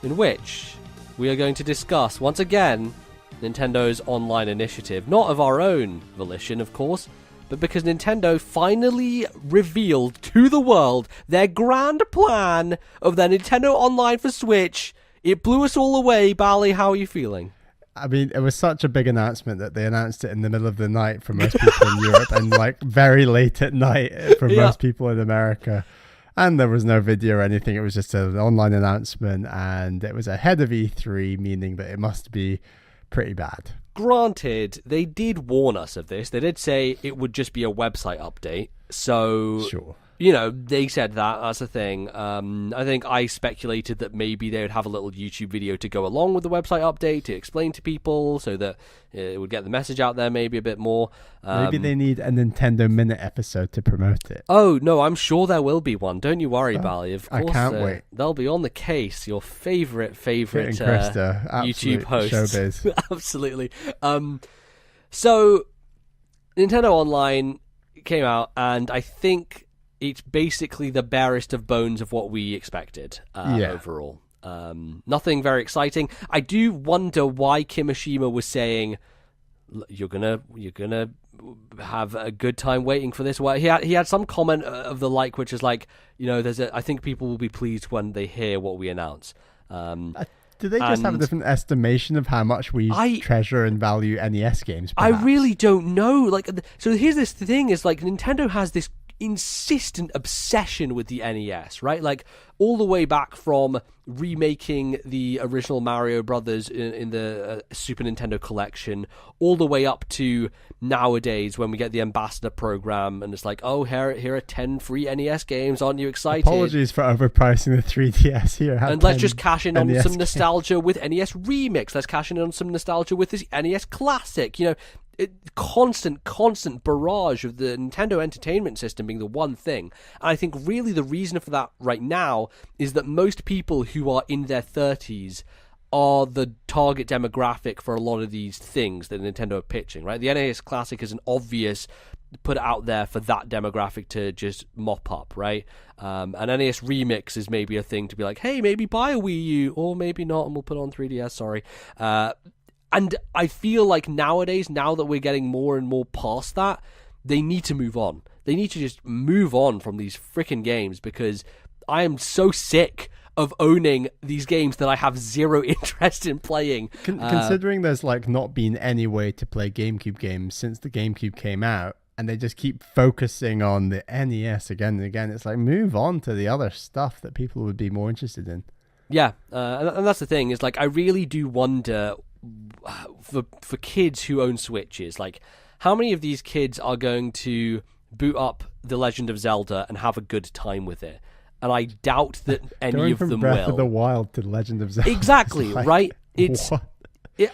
in which we are going to discuss, once again, Nintendo's online initiative. Not of our own volition, of course, but because Nintendo finally revealed to the world their grand plan of their Nintendo Online for Switch. It blew us all away. Bally, how are you feeling?
I mean, it was such a big announcement that they announced it in the middle of the night for most people in Europe and like very late at night for most people in America. And there was no video or anything. It was just an online announcement, and it was ahead of E3, meaning that it must be pretty bad.
Granted, they did warn us of this. They did say it would just be a website update. So,
sure.
You know, they said that. That's the thing. I think I speculated that maybe they would have a little YouTube video to go along with the website update to explain to people so that it would get the message out there maybe a bit more.
Maybe they need a Nintendo Minute episode to promote it.
Oh, no, I'm sure there will be one. Don't you worry, Bally. Of course,
I can't wait.
They'll be on the case. Your favorite
Krista,
YouTube host.
Showbiz.
Absolutely. So, Nintendo Online came out, and I think it's basically the barest of bones of what we expected overall. Nothing very exciting. I do wonder why Kimishima was saying you're gonna have a good time waiting for this. Well, he had some comment of the like, which is like, you know, I think people will be pleased when they hear what we announce.
Do they just have a different estimation of how much we treasure and value NES games? Perhaps?
I really don't know. Like, so here's this thing: is like Nintendo has this insistent obsession with the NES, right? Like all the way back from remaking the original Mario Brothers in the Super Nintendo collection, all the way up to nowadays when we get the Ambassador program and it's like, oh, here are 10 free NES games, aren't you excited?
Apologies for overpricing the 3DS here.
And let's just cash in on some nostalgia with NES Remix. Let's cash in on some nostalgia with this NES Classic. You know, constant barrage of the Nintendo Entertainment System being the one thing. And I think really the reason for that right now is that most people who are in their 30s are the target demographic for a lot of these things that Nintendo are pitching, right? The NES Classic is an obvious put out there for that demographic to just mop up, right? And NES Remix is maybe a thing to be like, hey, maybe buy a Wii U, or maybe not, and we'll put it on 3DS, sorry. And I feel like nowadays, now that we're getting more and more past that, they need to move on. They need to just move on from these freaking games, because I am so sick of owning these games that I have zero interest in playing.
Considering there's like not been any way to play GameCube games since the GameCube came out, and they just keep focusing on the NES again and again, it's like, move on to the other stuff that people would be more interested in.
Yeah, and that's the thing, is like, I really do wonder for kids who own Switches, like, how many of these kids are going to boot up The Legend of Zelda and have a good time with it? And I doubt that any of them will.
Breath of the Wild to Legend of Zelda.
Exactly,
like,
right?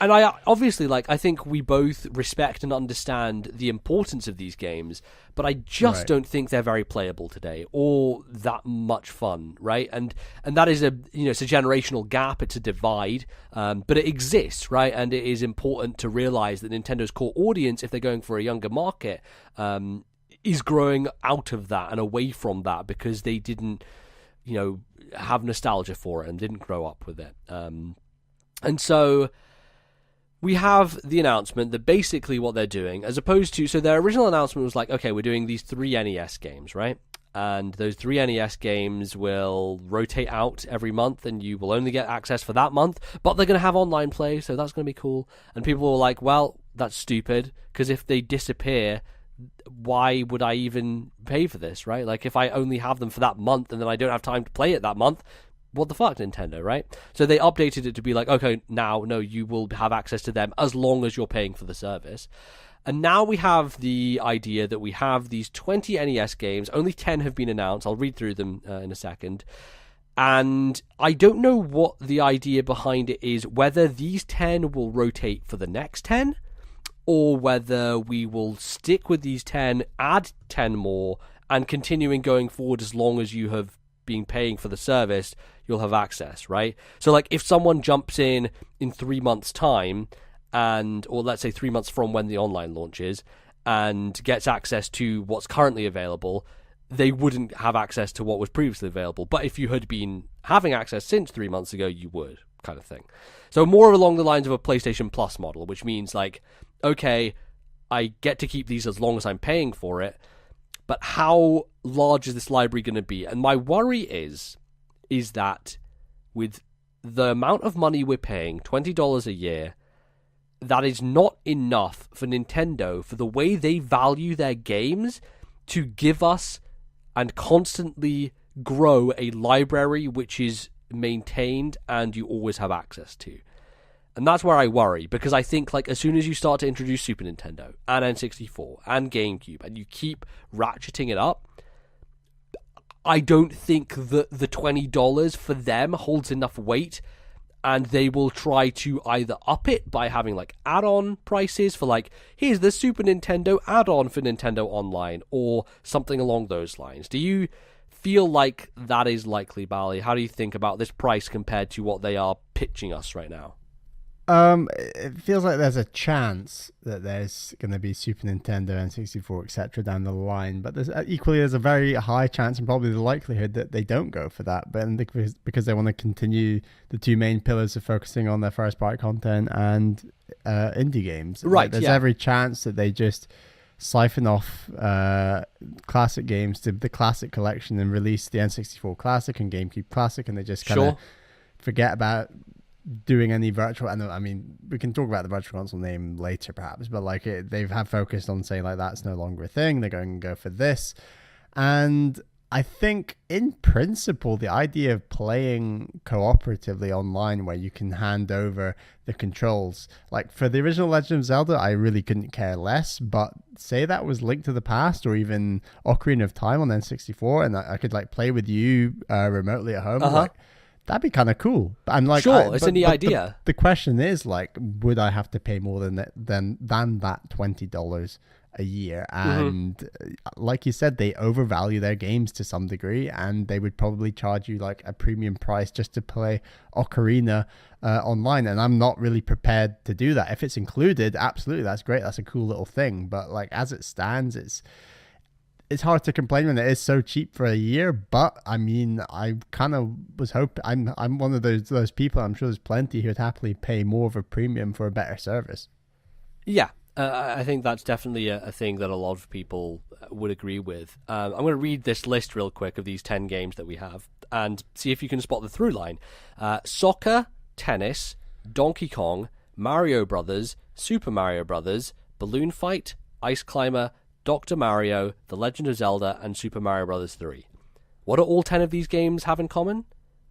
And I obviously, like, I think we both respect and understand the importance of these games, but I just don't think they're very playable today or that much fun, right? And that is it's a generational gap, it's a divide, but it exists, right? And it is important to realize that Nintendo's core audience, if they're going for a younger market, is growing out of that and away from that because they didn't, have nostalgia for it and didn't grow up with it. And so we have the announcement that basically what they're doing, as opposed to, so their original announcement was like, okay, we're doing these 3 NES games, right? And those 3 NES games will rotate out every month, and you will only get access for that month, but they're going to have online play, so that's going to be cool. And people were like, well, that's stupid, because if they disappear, why would I even pay for this, right? Like, if I only have them for that month and then I don't have time to play it that month, what the fuck, Nintendo, right? So they updated it to be like, okay, now, no, you will have access to them as long as you're paying for the service. And now we have the idea that we have these 20 NES games. Only 10 have been announced. I'll read through them in a second. And I don't know what the idea behind it is, whether these 10 will rotate for the next 10, or whether we will stick with these 10, add 10 more, and continuing going forward as long as you have been paying for the service, you'll have access, right? So, like, if someone jumps in 3 months' time, or let's say 3 months from when the online launches, and gets access to what's currently available, they wouldn't have access to what was previously available. But if you had been having access since 3 months ago, you would, kind of thing. So more along the lines of a PlayStation Plus model, which means like, okay, I get to keep these as long as I'm paying for it, but how large is this library going to be? And my worry is that with the amount of money we're paying, $20 a year, that is not enough for Nintendo, for the way they value their games, to give us and constantly grow a library which is maintained and you always have access to. And that's where I worry, because I think like as soon as you start to introduce Super Nintendo and N64 and GameCube and you keep ratcheting it up, I don't think that the $20 for them holds enough weight, and they will try to either up it by having like add-on prices for like, here's the Super Nintendo add-on for Nintendo Online, or something along those lines. Do you feel like that is likely, Bally? How do you think about this price compared to what they are pitching us right now?
It feels like there's a chance that there's going to be Super Nintendo, N64, etc. down the line, but there's a very high chance, and probably the likelihood, that they don't go for that, but because they want to continue the two main pillars of focusing on their first party content and indie games.
Right.
Like, there's every chance that they just siphon off classic games to the Classic Collection and release the N64 Classic and GameCube Classic, and they just kind of forget about doing any virtual. I mean, we can talk about the virtual console name later perhaps, but like they've have focused on saying like that's no longer a thing. They're going to go for this, and I think in principle the idea of playing cooperatively online where you can hand over the controls, like for the original Legend of Zelda, I really couldn't care less, but say that was Link to the Past or even Ocarina of Time on N64 and I could like play with you remotely at home, like that'd be kind of cool. And like,
it's a neat idea.
The question is like, would I have to pay more than that $20 a year? And like you said, they overvalue their games to some degree, and they would probably charge you like a premium price just to play Ocarina online. And I'm not really prepared to do that. If it's included, absolutely, that's great. That's a cool little thing. But like as it stands, it's hard to complain when it is so cheap for a year. But I mean, I kind of was hoping, I'm one of those people, I'm sure there's plenty who would happily pay more of a premium for a better service.
Yeah, I think that's definitely a thing that a lot of people would agree with. I'm going to read this list real quick of these 10 games that we have and see if you can spot the through line. Soccer, tennis, Donkey Kong, Mario Brothers, Super Mario Brothers, Balloon Fight, Ice Climber, Dr. Mario, The Legend of Zelda, and Super Mario Bros. 3. What do all 10 of these games have in common?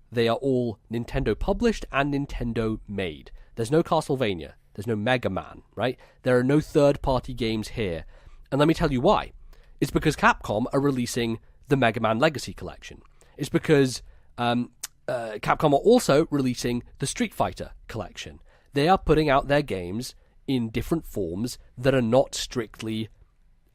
They are all Nintendo published and Nintendo made. There's no Castlevania. There's no Mega Man, right? There are no third-party games here. And let me tell you why. It's because Capcom are releasing the Mega Man Legacy Collection. It's because Capcom are also releasing the Street Fighter Collection. They are putting out their games in different forms that are not strictly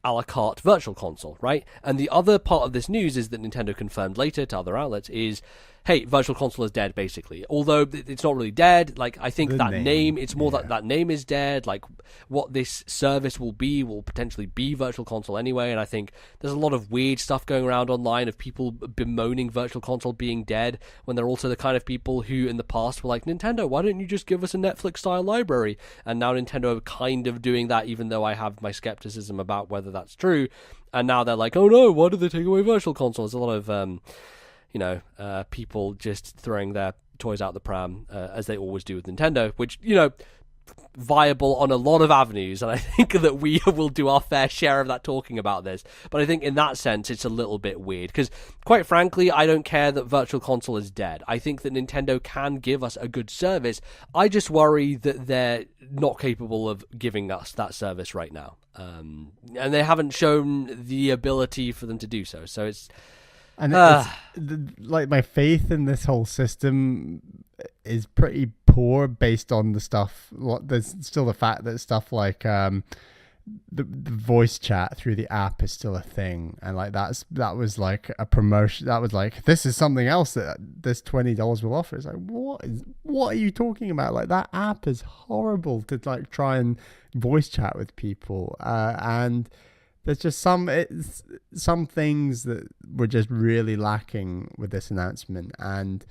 a la carte virtual console, right? And the other part of this news is that Nintendo confirmed later to other outlets is, hey, virtual console is dead, basically. Although it's not really dead. Like, I think that name, it's more that name is dead. Like, what this service will potentially be virtual console anyway. And I think there's a lot of weird stuff going around online of people bemoaning virtual console being dead when they're also the kind of people who in the past were like, Nintendo, why don't you just give us a Netflix-style library? And now Nintendo are kind of doing that, even though I have my skepticism about whether that's true. And now they're like, oh no, why did they take away virtual console? There's a lot of people just throwing their toys out the pram, as they always do with Nintendo, which, viable on a lot of avenues, and I think that we will do our fair share of that talking about this. But I think in that sense, it's a little bit weird, because quite frankly, I don't care that Virtual Console is dead. I think that Nintendo can give us a good service. I just worry that they're not capable of giving us that service right now. And they haven't shown the ability for them to do so. So it's... And it's like my faith in this whole system is pretty poor based on the stuff. There's still the fact that stuff like the voice chat through the app is still a thing, and like that was like a promotion. That was like, this is something else that this $20 will offer. It's like, what are you talking about? Like, that app is horrible to like try and voice chat with people, and
there's just some things that were just really lacking with this announcement. And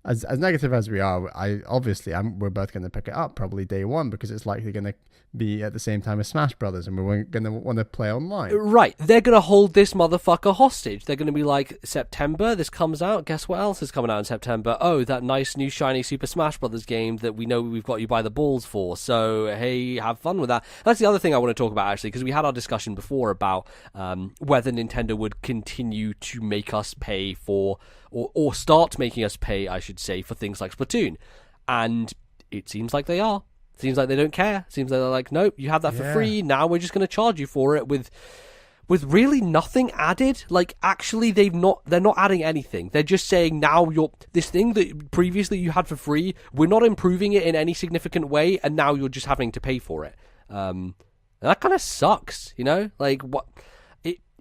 as negative as we are, we're both going to pick it up probably day one, because it's likely going to be at the same time as Smash Brothers, and we're going to want to play online.
Right. They're going to hold this motherfucker hostage. They're going to be like, September, this comes out. Guess what else is coming out in September? Oh, that nice new shiny Super Smash Brothers game that we know we've got you by the balls for. So, hey, have fun with that. That's the other thing I want to talk about, actually, because we had our discussion before about whether Nintendo would continue to make us pay for, or start making us pay, I should say, for things like Splatoon. And it seems like they are. Seems like they don't care. Seems like they're like, nope, you have that for free. Now we're just going to charge you for it with really nothing added. Like, actually, they're not adding anything. They're just saying, now this thing that previously you had for free, we're not improving it in any significant way, and now you're just having to pay for it. And that kind of sucks, you know? Like, what?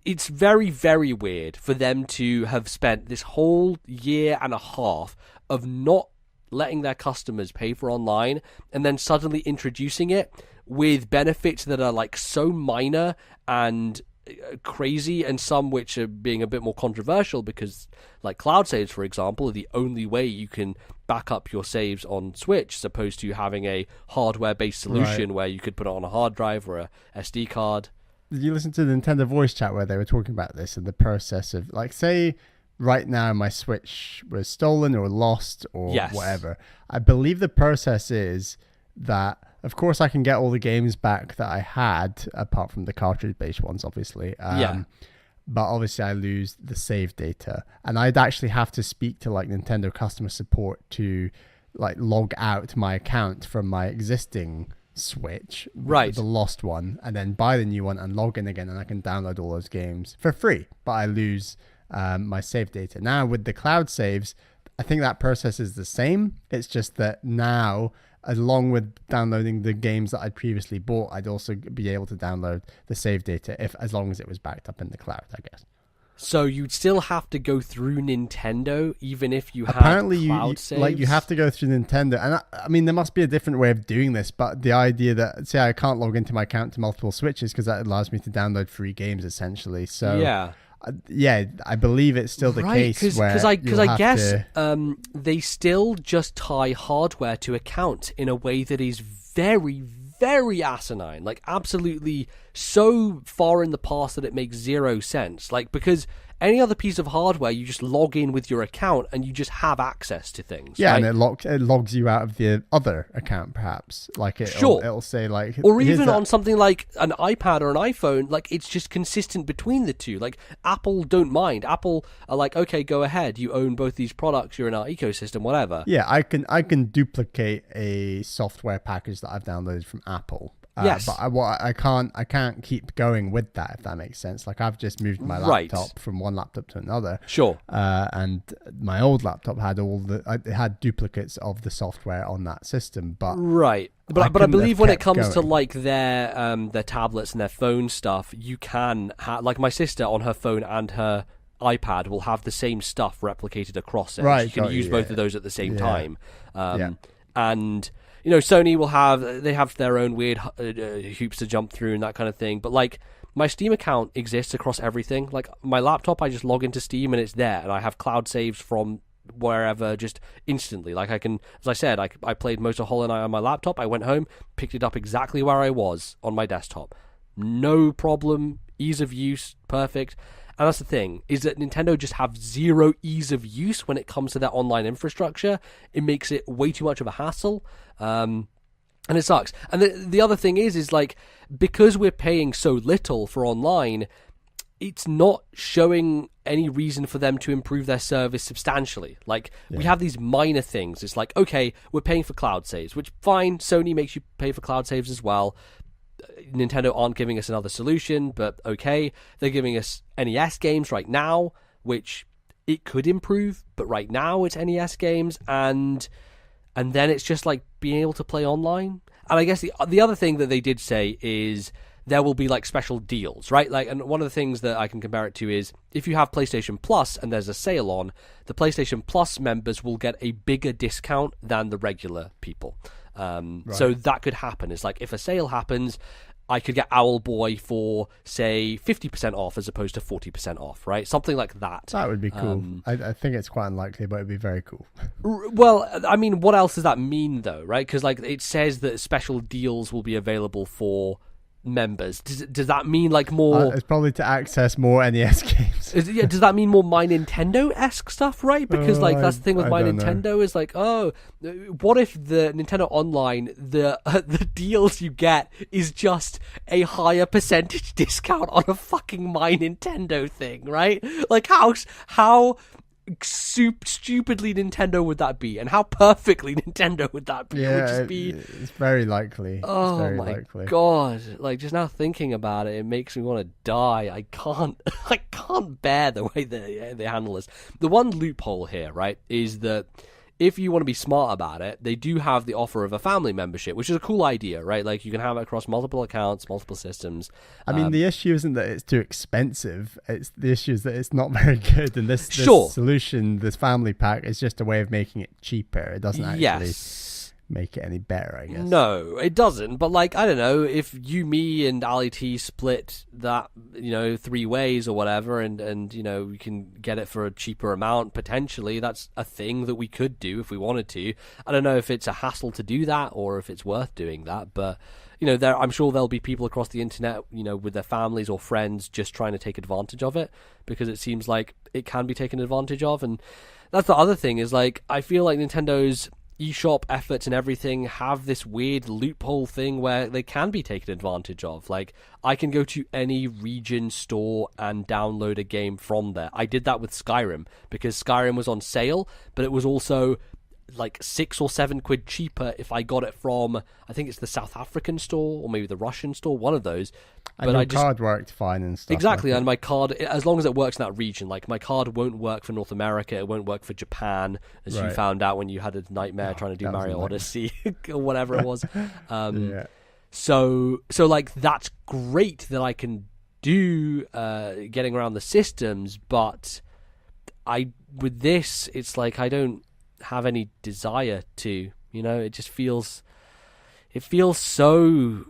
It's very, very weird for them to have spent this whole year and a half of not letting their customers pay for online, and then suddenly introducing it with benefits that are like so minor and crazy, and some which are being a bit more controversial, because like cloud saves, for example, are the only way you can back up your saves on Switch, as opposed to having a hardware-based solution where you could put it on a hard drive or a SD card.
Did you listen to the Nintendo voice chat where they were talking about this and the process of, like, say right now my Switch was stolen or lost or whatever. I believe the process is that, of course, I can get all the games back that I had, apart from the cartridge-based ones, obviously. But obviously I lose the save data. And I'd actually have to speak to like Nintendo customer support to like log out my account from my existing Switch, the lost one, and then buy the new one and log in again, and I can download all those games for free, but I lose my save data. Now with the cloud saves, I think that process is the same. It's just that now, along with downloading the games that I'd previously bought, I'd also be able to download the save data as long as it was backed up in the cloud, I guess.
So you'd still have to go through Nintendo, even if you had cloud saves?
Like, you have to go through Nintendo. And I mean, there must be a different way of doing this, but the idea that, say, I can't log into my account to multiple Switches because that allows me to download free games, essentially. So, I believe it's still the case. Because I guess
they still just tie hardware to account in a way that is very, very asinine, like absolutely so far in the past that it makes zero sense. Like, because any other piece of hardware, you just log in with your account and you just have access to things.
Yeah,
right?
And it logs you out of the other account, perhaps. Like it'll say like,
or even on something like an iPad or an iPhone, like it's just consistent between the two. Like Apple don't mind. Apple are like, okay, go ahead. You own both these products. You're in our ecosystem, whatever.
Yeah, I can duplicate a software package that I've downloaded from Apple.
Yes,
but I can't keep going with that, if that makes sense. Like, I've just moved my laptop from one laptop to another.
Sure.
And my old laptop had it had duplicates of the software on that system, but
But I believe when it comes to like their tablets and their phone stuff, you can like my sister on her phone and her iPad will have the same stuff replicated across it. Right, you can use both of those at the same time. And you know, Sony will have their own weird hoops to jump through and that kind of thing. But like, my Steam account exists across everything. Like my laptop, I just log into Steam and it's there, and I have cloud saves from wherever just instantly. Like I can, as I said, I played most of Hollow Knight on my laptop. I went home, picked it up exactly where I was on my desktop. No problem, ease of use, perfect. And that's the thing, is that Nintendo just have zero ease of use when it comes to their online infrastructure. It makes it way too much of a hassle. And it sucks. And the other thing is like, because we're paying so little for online, it's not showing any reason for them to improve their service substantially. Like, we have these minor things. It's like, okay, we're paying for cloud saves, which fine, Sony makes you pay for cloud saves as well. Nintendo aren't giving us another solution, but okay. They're giving us NES games right now, which it could improve, but right now it's NES games, and then it's just like being able to play online. And I guess the other thing that they did say is there will be like special deals, right? Like, and one of the things that I can compare it to is if you have PlayStation Plus and there's a sale on, the PlayStation Plus members will get a bigger discount than the regular people. So that could happen. It's like if a sale happens, I could get Owlboy for, say, 50% off as opposed to 40% off, right? Something like that.
That would be cool. I think it's quite unlikely, but it'd be very cool.
Well, I mean, what else does that mean, though, right? Because, like, it says that special deals will be available for members. Does that mean, like, more...
it's probably to access more NES games.
Does that mean more My Nintendo-esque stuff, right? Because, like, that's the thing with My Nintendo is, like, what if the Nintendo Online, the deals you get is just a higher percentage discount on a fucking My Nintendo thing, right? Like, how stupidly Nintendo would that be, and how perfectly Nintendo would that be?
Yeah,
it would just be...
it's very likely.
Oh,
very
my
likely.
God. Like, just now thinking about it makes me want to die. I can't bear the way they handle this. The one loophole here, right, is that if you want to be smart about it, they do have the offer of a family membership, which is a cool idea, right? Like, you can have it across multiple accounts, multiple systems.
I mean, the issue isn't that it's too expensive. The issue is that it's not very good. And this solution, this family pack, is just a way of making it cheaper. It doesn't actually make it any better, I guess.
No, it doesn't. But, like, I don't know, if you, me, and Ali T split that, 3 ways or whatever, and we can get it for a cheaper amount, potentially, that's a thing that we could do if we wanted to. I don't know if it's a hassle to do that or if it's worth doing that, but, I'm sure there'll be people across the internet, with their families or friends just trying to take advantage of it, because it seems like it can be taken advantage of. And that's the other thing is, like, I feel like Nintendo's eShop efforts and everything have this weird loophole thing where they can be taken advantage of. Like, I can go to any region store and download a game from there. I did that with Skyrim because Skyrim was on sale, but it was also like 6 or 7 quid cheaper if I got it from, I think it's the South African store or maybe the Russian store, one of those.
And your card worked fine and stuff.
Exactly, and my card, as long as it works in that region, like my card won't work for North America, it won't work for Japan, as you found out when you had a nightmare trying to do Mario Odyssey or whatever it was. So like, that's great that I can do getting around the systems, but with this, it's like I don't have any desire to, it just feels so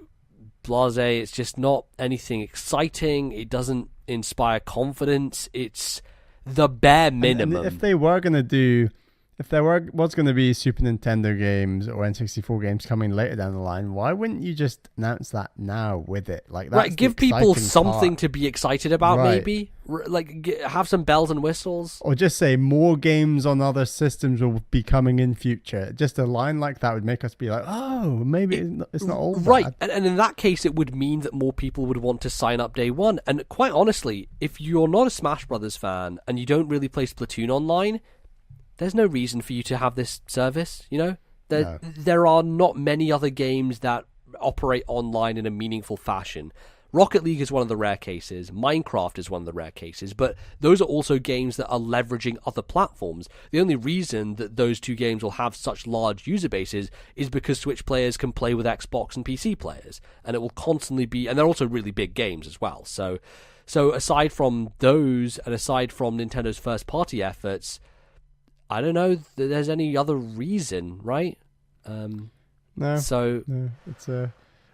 blasé. It's just not anything exciting. It doesn't inspire confidence. It's the bare minimum.
And if there was going to be Super Nintendo games or N64 games coming later down the line, why wouldn't you just announce that now with it? Like, that's
right, give people something
part
to be excited about, maybe. Like, have some bells and whistles.
Or just say more games on other systems will be coming in future. Just a line like that would make us be like, oh, maybe it's not all bad.
Right, and in that case, it would mean that more people would want to sign up day one. And quite honestly, if you're not a Smash Brothers fan and you don't really play Splatoon online, there's no reason for you to have this service, There are not many other games that operate online in a meaningful fashion. Rocket League is one of the rare cases. Minecraft is one of the rare cases. But those are also games that are leveraging other platforms. The only reason that those two games will have such large user bases is because Switch players can play with Xbox and PC players. And it will constantly be... And they're also really big games as well. So aside from those, and aside from Nintendo's first-party efforts... I don't know that there's any other reason, right?
No. So no, it's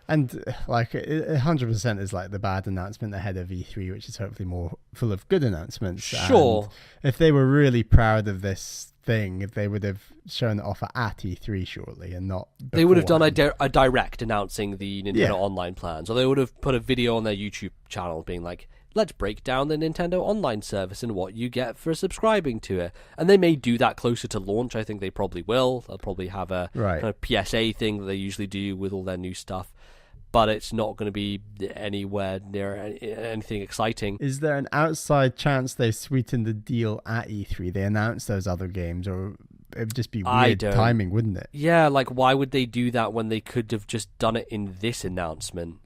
and like 100% is like the bad announcement ahead of E3, which is hopefully more full of good announcements.
Sure.
And if they were really proud of this thing, if they would have shown it off at E3 shortly and not beforehand.
They would have done a direct announcing the Nintendo Online plans, or they would have put a video on their YouTube channel being like, let's break down the Nintendo Online service and what you get for subscribing to it. And they may do that closer to launch. I think they probably will. They'll probably have a kind of PSA thing that they usually do with all their new stuff. But it's not going to be anywhere near anything exciting.
Is there an outside chance they sweeten the deal at E3? They announce those other games, or it would just be weird timing, wouldn't it?
Yeah, like, why would they do that when they could have just done it in this announcement,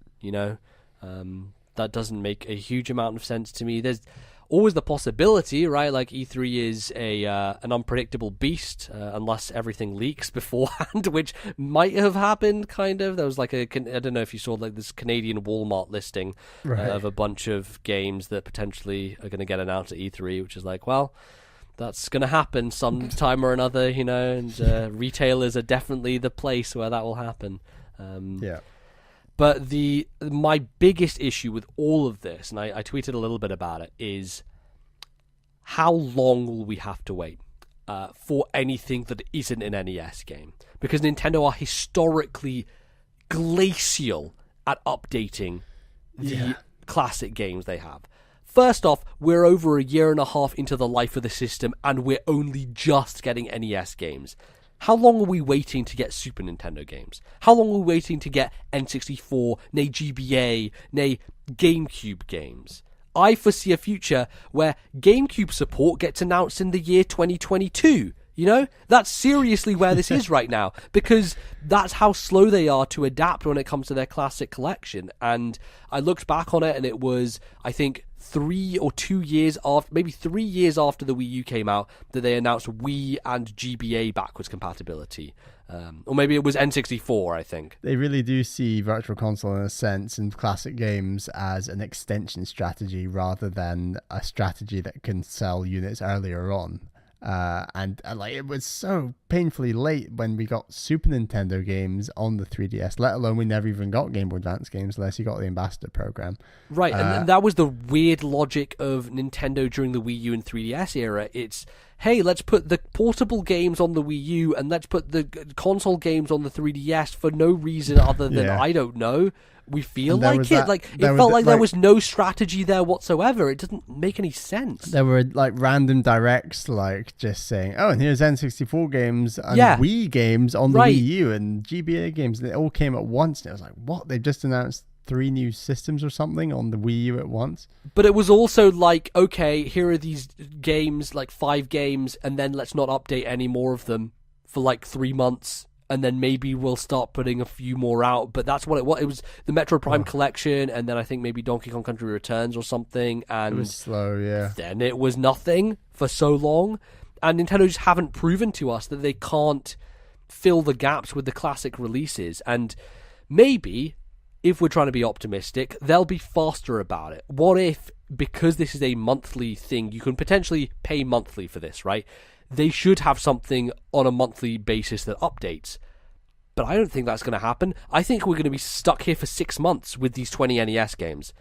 That doesn't make a huge amount of sense to me. There's always the possibility, right? Like, E3 is an unpredictable beast unless everything leaks beforehand, which might have happened, kind of. There was like I don't know if you saw like this Canadian Walmart listing of a bunch of games that potentially are going to get announced at E3, which is like, well, that's going to happen sometime or another, and retailers are definitely the place where that will happen. But my biggest issue with all of this, and I tweeted a little bit about it, is how long will we have to wait for anything that isn't an NES game? Because Nintendo are historically glacial at updating the classic games they have. First off, we're over a year and a half into the life of the system, and we're only just getting NES games. How long are we waiting to get Super Nintendo games? How long are we waiting to get N64, nay GBA, nay GameCube games? I foresee a future where GameCube support gets announced in the year 2022. You know, that's seriously where this is right now, because that's how slow they are to adapt when it comes to their classic collection. And I looked back on it, and it was, I think, 3 or 2 years after, maybe 3 years after the Wii U came out, that they announced Wii and GBA backwards compatibility. Or maybe it was N64, I think.
They really do see Virtual Console in a sense and classic games as an extension strategy rather than a strategy that can sell units earlier on. And like, it was so painfully late when we got Super Nintendo games on the 3DS, let alone we never even got Game Boy Advance games unless you got the Ambassador program.
Right, and that was the weird logic of Nintendo during the Wii U and 3DS era. It's, hey, let's put the portable games on the Wii U and let's put the console games on the 3DS for no reason other than, I don't know, we feel like it. Like, it felt like there was no strategy there whatsoever. It doesn't make any sense.
There were like random directs, like just saying, oh, and here's N64 games and Wii games on the Wii U and GBA games. And it all came at once. And it was like, what? They've just announced 3 new systems or something on the Wii U at once.
But it was also like, okay, here are these games, like 5 games, and then let's not update any more of them for like 3 months. And then maybe we'll start putting a few more out. But that's what it was. It was the Metro Prime collection, and then I think maybe Donkey Kong Country Returns or something. And
it was slow,
then it was nothing for so long. And Nintendo just haven't proven to us that they can't fill the gaps with the classic releases. And maybe, if we're trying to be optimistic, they'll be faster about it. What if, because this is a monthly thing, you can potentially pay monthly for this, right? They should have something on a monthly basis that updates. But I don't think that's going to happen. I think we're going to be stuck here for 6 months with these 20 NES games.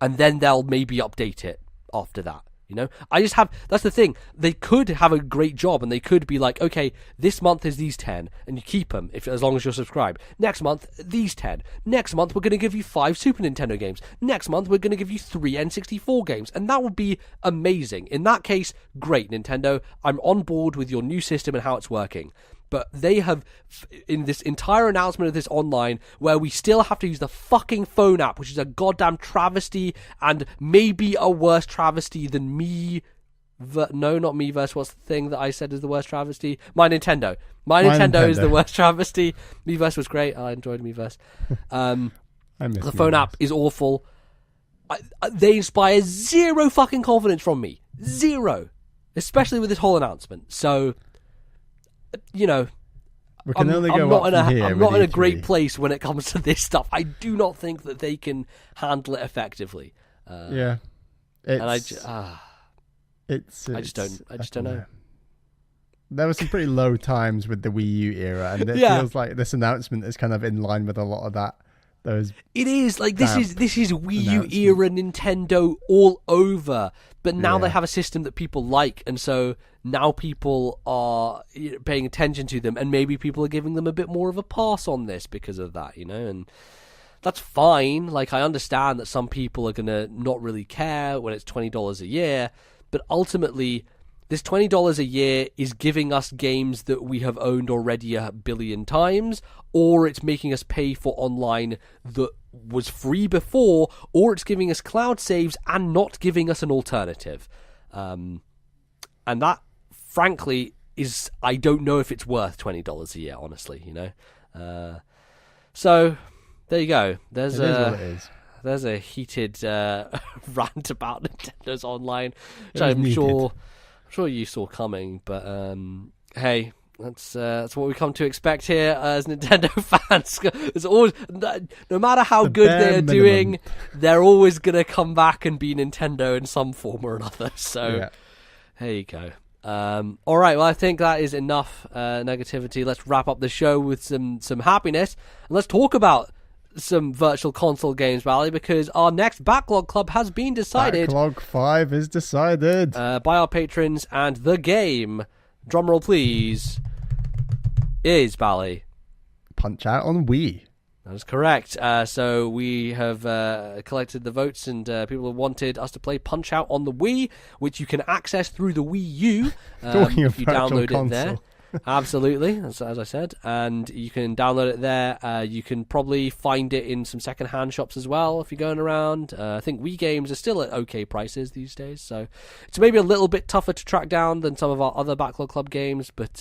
And then they'll maybe update it after that. You know, that's the thing. They could have a great job and they could be like, okay, this month is these 10 and you keep them as long as you're subscribed. Next month, these 10. Next month, we're going to give you 5 Super Nintendo games. Next month, we're going to give you 3 N64 games. And that would be amazing. In that case, great, Nintendo. I'm on board with your new system and how it's working. But they have, in this entire announcement of this online, where we still have to use the fucking phone app, which is a goddamn travesty, and maybe a worse travesty than no, not Miiverse. What's the thing that I said is the worst travesty? My Nintendo. My Nintendo is the worst travesty. Miiverse was great. I enjoyed Miiverse. The phone app is awful. They inspire zero fucking confidence from me. Zero. Especially with this whole announcement. So, you know, I'm not in a great place when it comes to this stuff. I do not think that they can handle it effectively.
I just
don't know.
There were some pretty low times with the Wii U era, and it feels like this announcement is kind of in line with a lot of that.
It is like this is Wii U era Nintendo all over, but now they have a system that people like, and so now people are paying attention to them, and maybe people are giving them a bit more of a pass on this because of that, you know, and that's fine. Like, I understand that some people are gonna not really care when it's $20 a year, but ultimately, this $20 a year is giving us games that we have owned already 1 billion times, or it's making us pay for online that was free before, or it's giving us cloud saves and not giving us an alternative. And that, frankly, is, I don't know if it's worth $20 a year, honestly, you know? So, there you go. There's a heated rant about Nintendo's online, which I'm sure you saw coming, but hey, that's what we come to expect here as Nintendo fans. There's always, no matter how good they're doing, they're always gonna come back and be Nintendo in some form or another. So there you go. All right, well, I think that is enough negativity. Let's wrap up the show with some happiness, and let's talk about some virtual console games, Bally, because our next Backlog Club has been decided.
Backlog 5 is decided.
By our patrons, and the game, drumroll please, is, Bally,
Punch-Out on Wii.
That is correct. So we have collected the votes, and people have wanted us to play Punch-Out on the Wii, which you can access through the Wii U if you download console. It there. Absolutely, as I said, and you can download it there. You can probably find it in some second-hand shops as well if you're going around. I think Wii games are still at okay prices these days, so it's maybe a little bit tougher to track down than some of our other Backlog Club games, but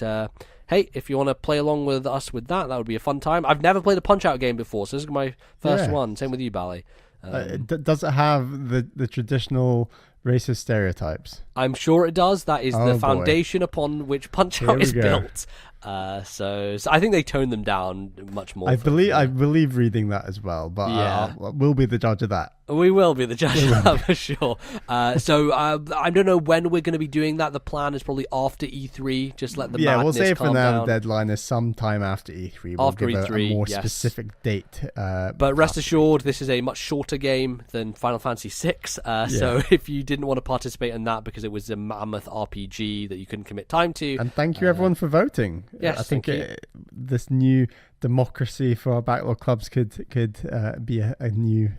hey, if you want to play along with us with that would be a fun time. I've never played a Punch-Out game before, so this is my first one. Same with you, Bally.
Does it have the traditional racist stereotypes?
I'm sure it does. That is the foundation upon which Punch-Out is built. So I think they toned them down much more. I
believe reading that as well, but we'll be the judge of that.
We will be the judge of that for sure. So I don't know when we're going to be doing that. The plan is probably after E3. Just let the madness
we'll say for now
down.
The deadline is sometime after E3. We'll
after
give
E3,
a more specific date.
But rest assured, this is a much shorter game than Final Fantasy VI. So if you didn't want to participate in that because it was a mammoth RPG that you couldn't commit time to,
and thank you everyone for voting.
Yes,
I think this new democracy for our Backlog Clubs could be a new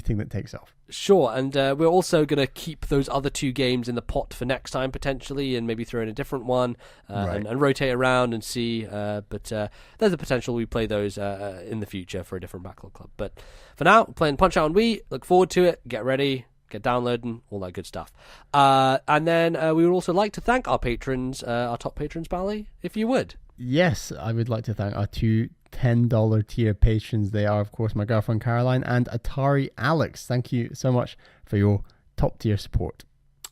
thing that takes off.
Sure, and we're also going to keep those other two games in the pot for next time potentially, and maybe throw in a different one and rotate around and see. But there's a potential we play those in the future for a different Backlog Club. But for now, we're playing Punch-Out on Wii. Look forward to it. Get ready. Get downloading, all that good stuff. And then we would also like to thank our patrons, our top patrons, Bally, if you would.
Yes, I would like to thank our two $10 tier patrons. They are, of course, my girlfriend Caroline and Atari Alex. Thank you so much for your top tier support.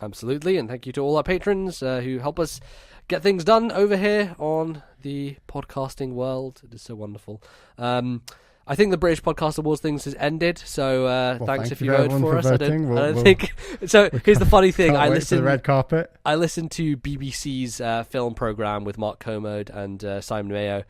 Absolutely, and thank you to all our patrons who help us get things done over here on the podcasting world. It is so wonderful. I think the British Podcast Awards things has ended, so thanks if you voted for us. I don't think so. Here's the funny thing: I listened to the
red carpet.
I listened to BBC's film program with Mark Kermode and Simon Mayo,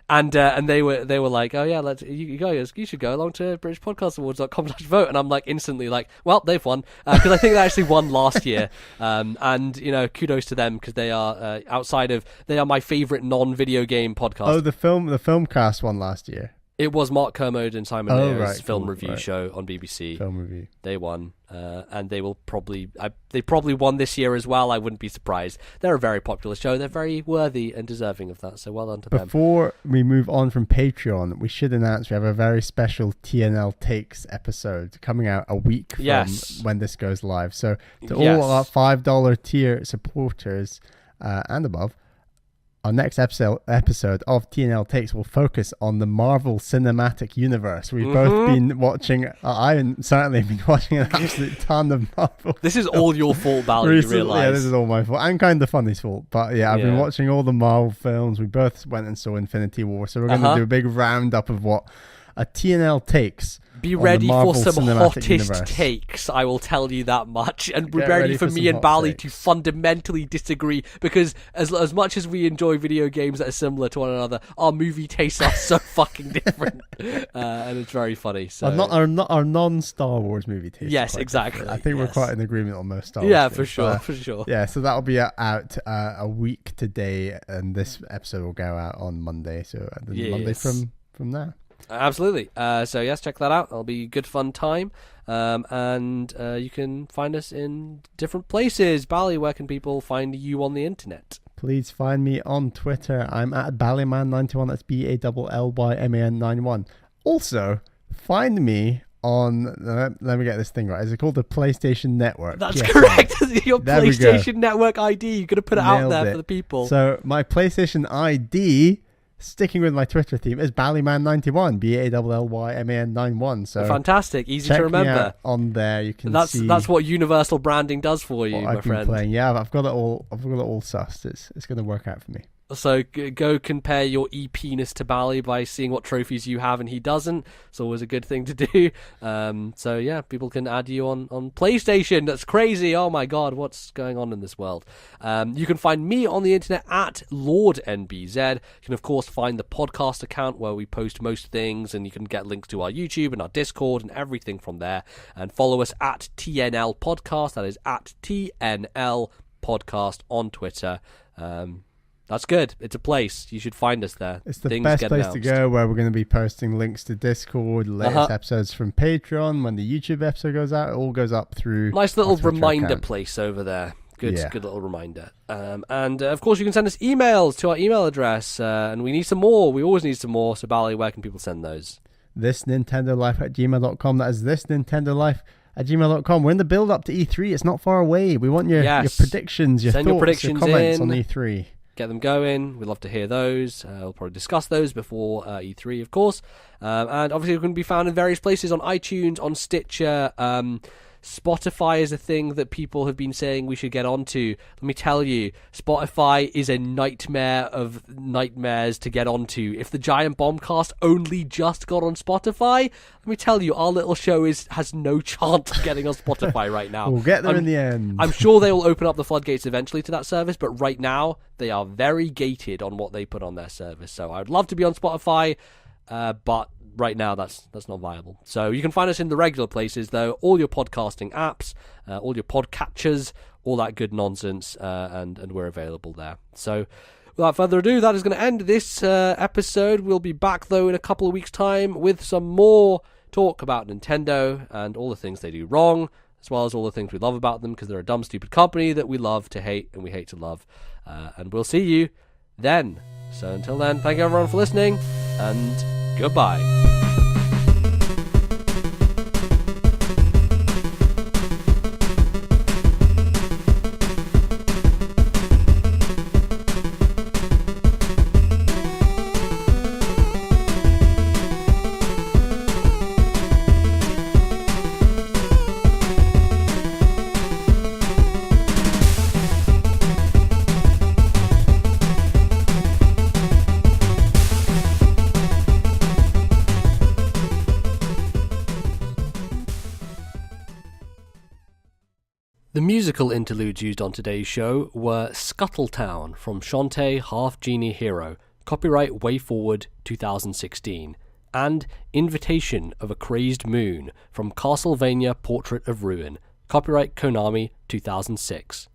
and they were like, oh yeah, you should go along to BritishPodcastAwards.com/vote, and I'm like instantly like, well, they've won because I think they actually won last year, and kudos to them because they are they are my favorite non-video game podcast.
Oh, the Filmcast won last year.
It was Mark Kermode and Simon Mayo's film review show on BBC.
Film review.
They won, and they will probably won this year as well. I wouldn't be surprised. They're a very popular show. They're very worthy and deserving of that. So well done to them.
Before we move on from Patreon, we should announce we have a very special TNL Takes episode coming out a week from when this goes live. So to all our $5 tier supporters and above, our next episode of TNL Takes will focus on the Marvel Cinematic Universe. We've both been watching, I certainly been watching an absolute ton of Marvel.
This is all your fault, Val, you realise.
Yeah, this is all my fault. And kind of Funny's fault. But yeah, I've been watching all the Marvel films. We both went and saw Infinity War. So we're going to do a big roundup of what a TNL Takes.
Be ready for some hottest takes, I will tell you that much. And we're ready for me and Bally to fundamentally disagree, because as much as we enjoy video games that are similar to one another, our movie tastes are so fucking different. And it's very funny. So
our non-Star Wars movie tastes.
Yes, exactly.
I think we're quite in agreement on most Star Wars.
Yeah, for sure.
Yeah, so that'll be out a week today, and this episode will go out on Monday. So Monday from there.
Absolutely. So yes, check that out. It'll be a good fun time. And you can find us in different places. Bally, where can people find you on the internet?
Please find me on Twitter. I'm at Ballyman91. That's BALLYMAN91. Also, find me on, let me get this thing right. Is it called the PlayStation Network?
That's correct. Your PlayStation Network ID. You're going to put it out there for the people.
So my PlayStation ID, sticking with my Twitter theme, is Ballyman91, BALLYMAN91. So
fantastic, easy to remember.
Check me out on there. You can see
that's what universal branding does for you, my friend.
Playing. Yeah, I've got it all sussed. It's going to work out for me.
So go compare your e-penis to Bally by seeing what trophies you have and he doesn't. It's always a good thing to do. So yeah, people can add you on PlayStation. That's crazy. Oh my god, what's going on in this world? You can find me on the internet at LordNBZ. You can of course find the podcast account where we post most things, and you can get links to our YouTube and our Discord and everything from there. And follow us at TNL Podcast. That is at TNL Podcast on Twitter. That's good. It's a place. You should find us there.
It's the best place to go, where we're going to be posting links to Discord, latest episodes from Patreon. When the YouTube episode goes out, it all goes up through.
Nice little reminder place over there. Good little reminder. And of course, you can send us emails to our email address. And we need some more. We always need some more. So, Bally, where can people send those?
ThisNintendoLife@gmail.com. That is ThisNintendoLife@gmail.com. We're in the build up to E3. It's not far away. We want your predictions, your thoughts, your comments on E3.
Get them going. We'd love to hear those. We'll probably discuss those before E3, of course. And obviously, we can be found in various places on iTunes, on Stitcher. Spotify is a thing that people have been saying we should get onto. Let me tell you, Spotify is a nightmare of nightmares to get onto. If the Giant Bombcast only just got on Spotify, let me tell you, our little show has no chance of getting on Spotify right now.
We'll get there in the end.
I'm sure they will open up the floodgates eventually to that service, but right now they are very gated on what they put on their service. So I'd love to be on Spotify, but right now that's not viable. So you can find us in the regular places, though, all your podcasting apps, all your podcatchers, all that good nonsense, and we're available there. So without further ado, that is going to end this episode. We'll be back, though, in a couple of weeks' time with some more talk about Nintendo and all the things they do wrong, as well as all the things we love about them, because they're a dumb, stupid company that we love to hate and we hate to love. And we'll see you then. So until then, thank you everyone for listening, and goodbye. The musical interludes used on today's show were Scuttle Town from Shantae, Half-Genie Hero, copyright Way Forward 2016, and Invitation of a Crazed Moon from Castlevania Portrait of Ruin, copyright Konami 2006.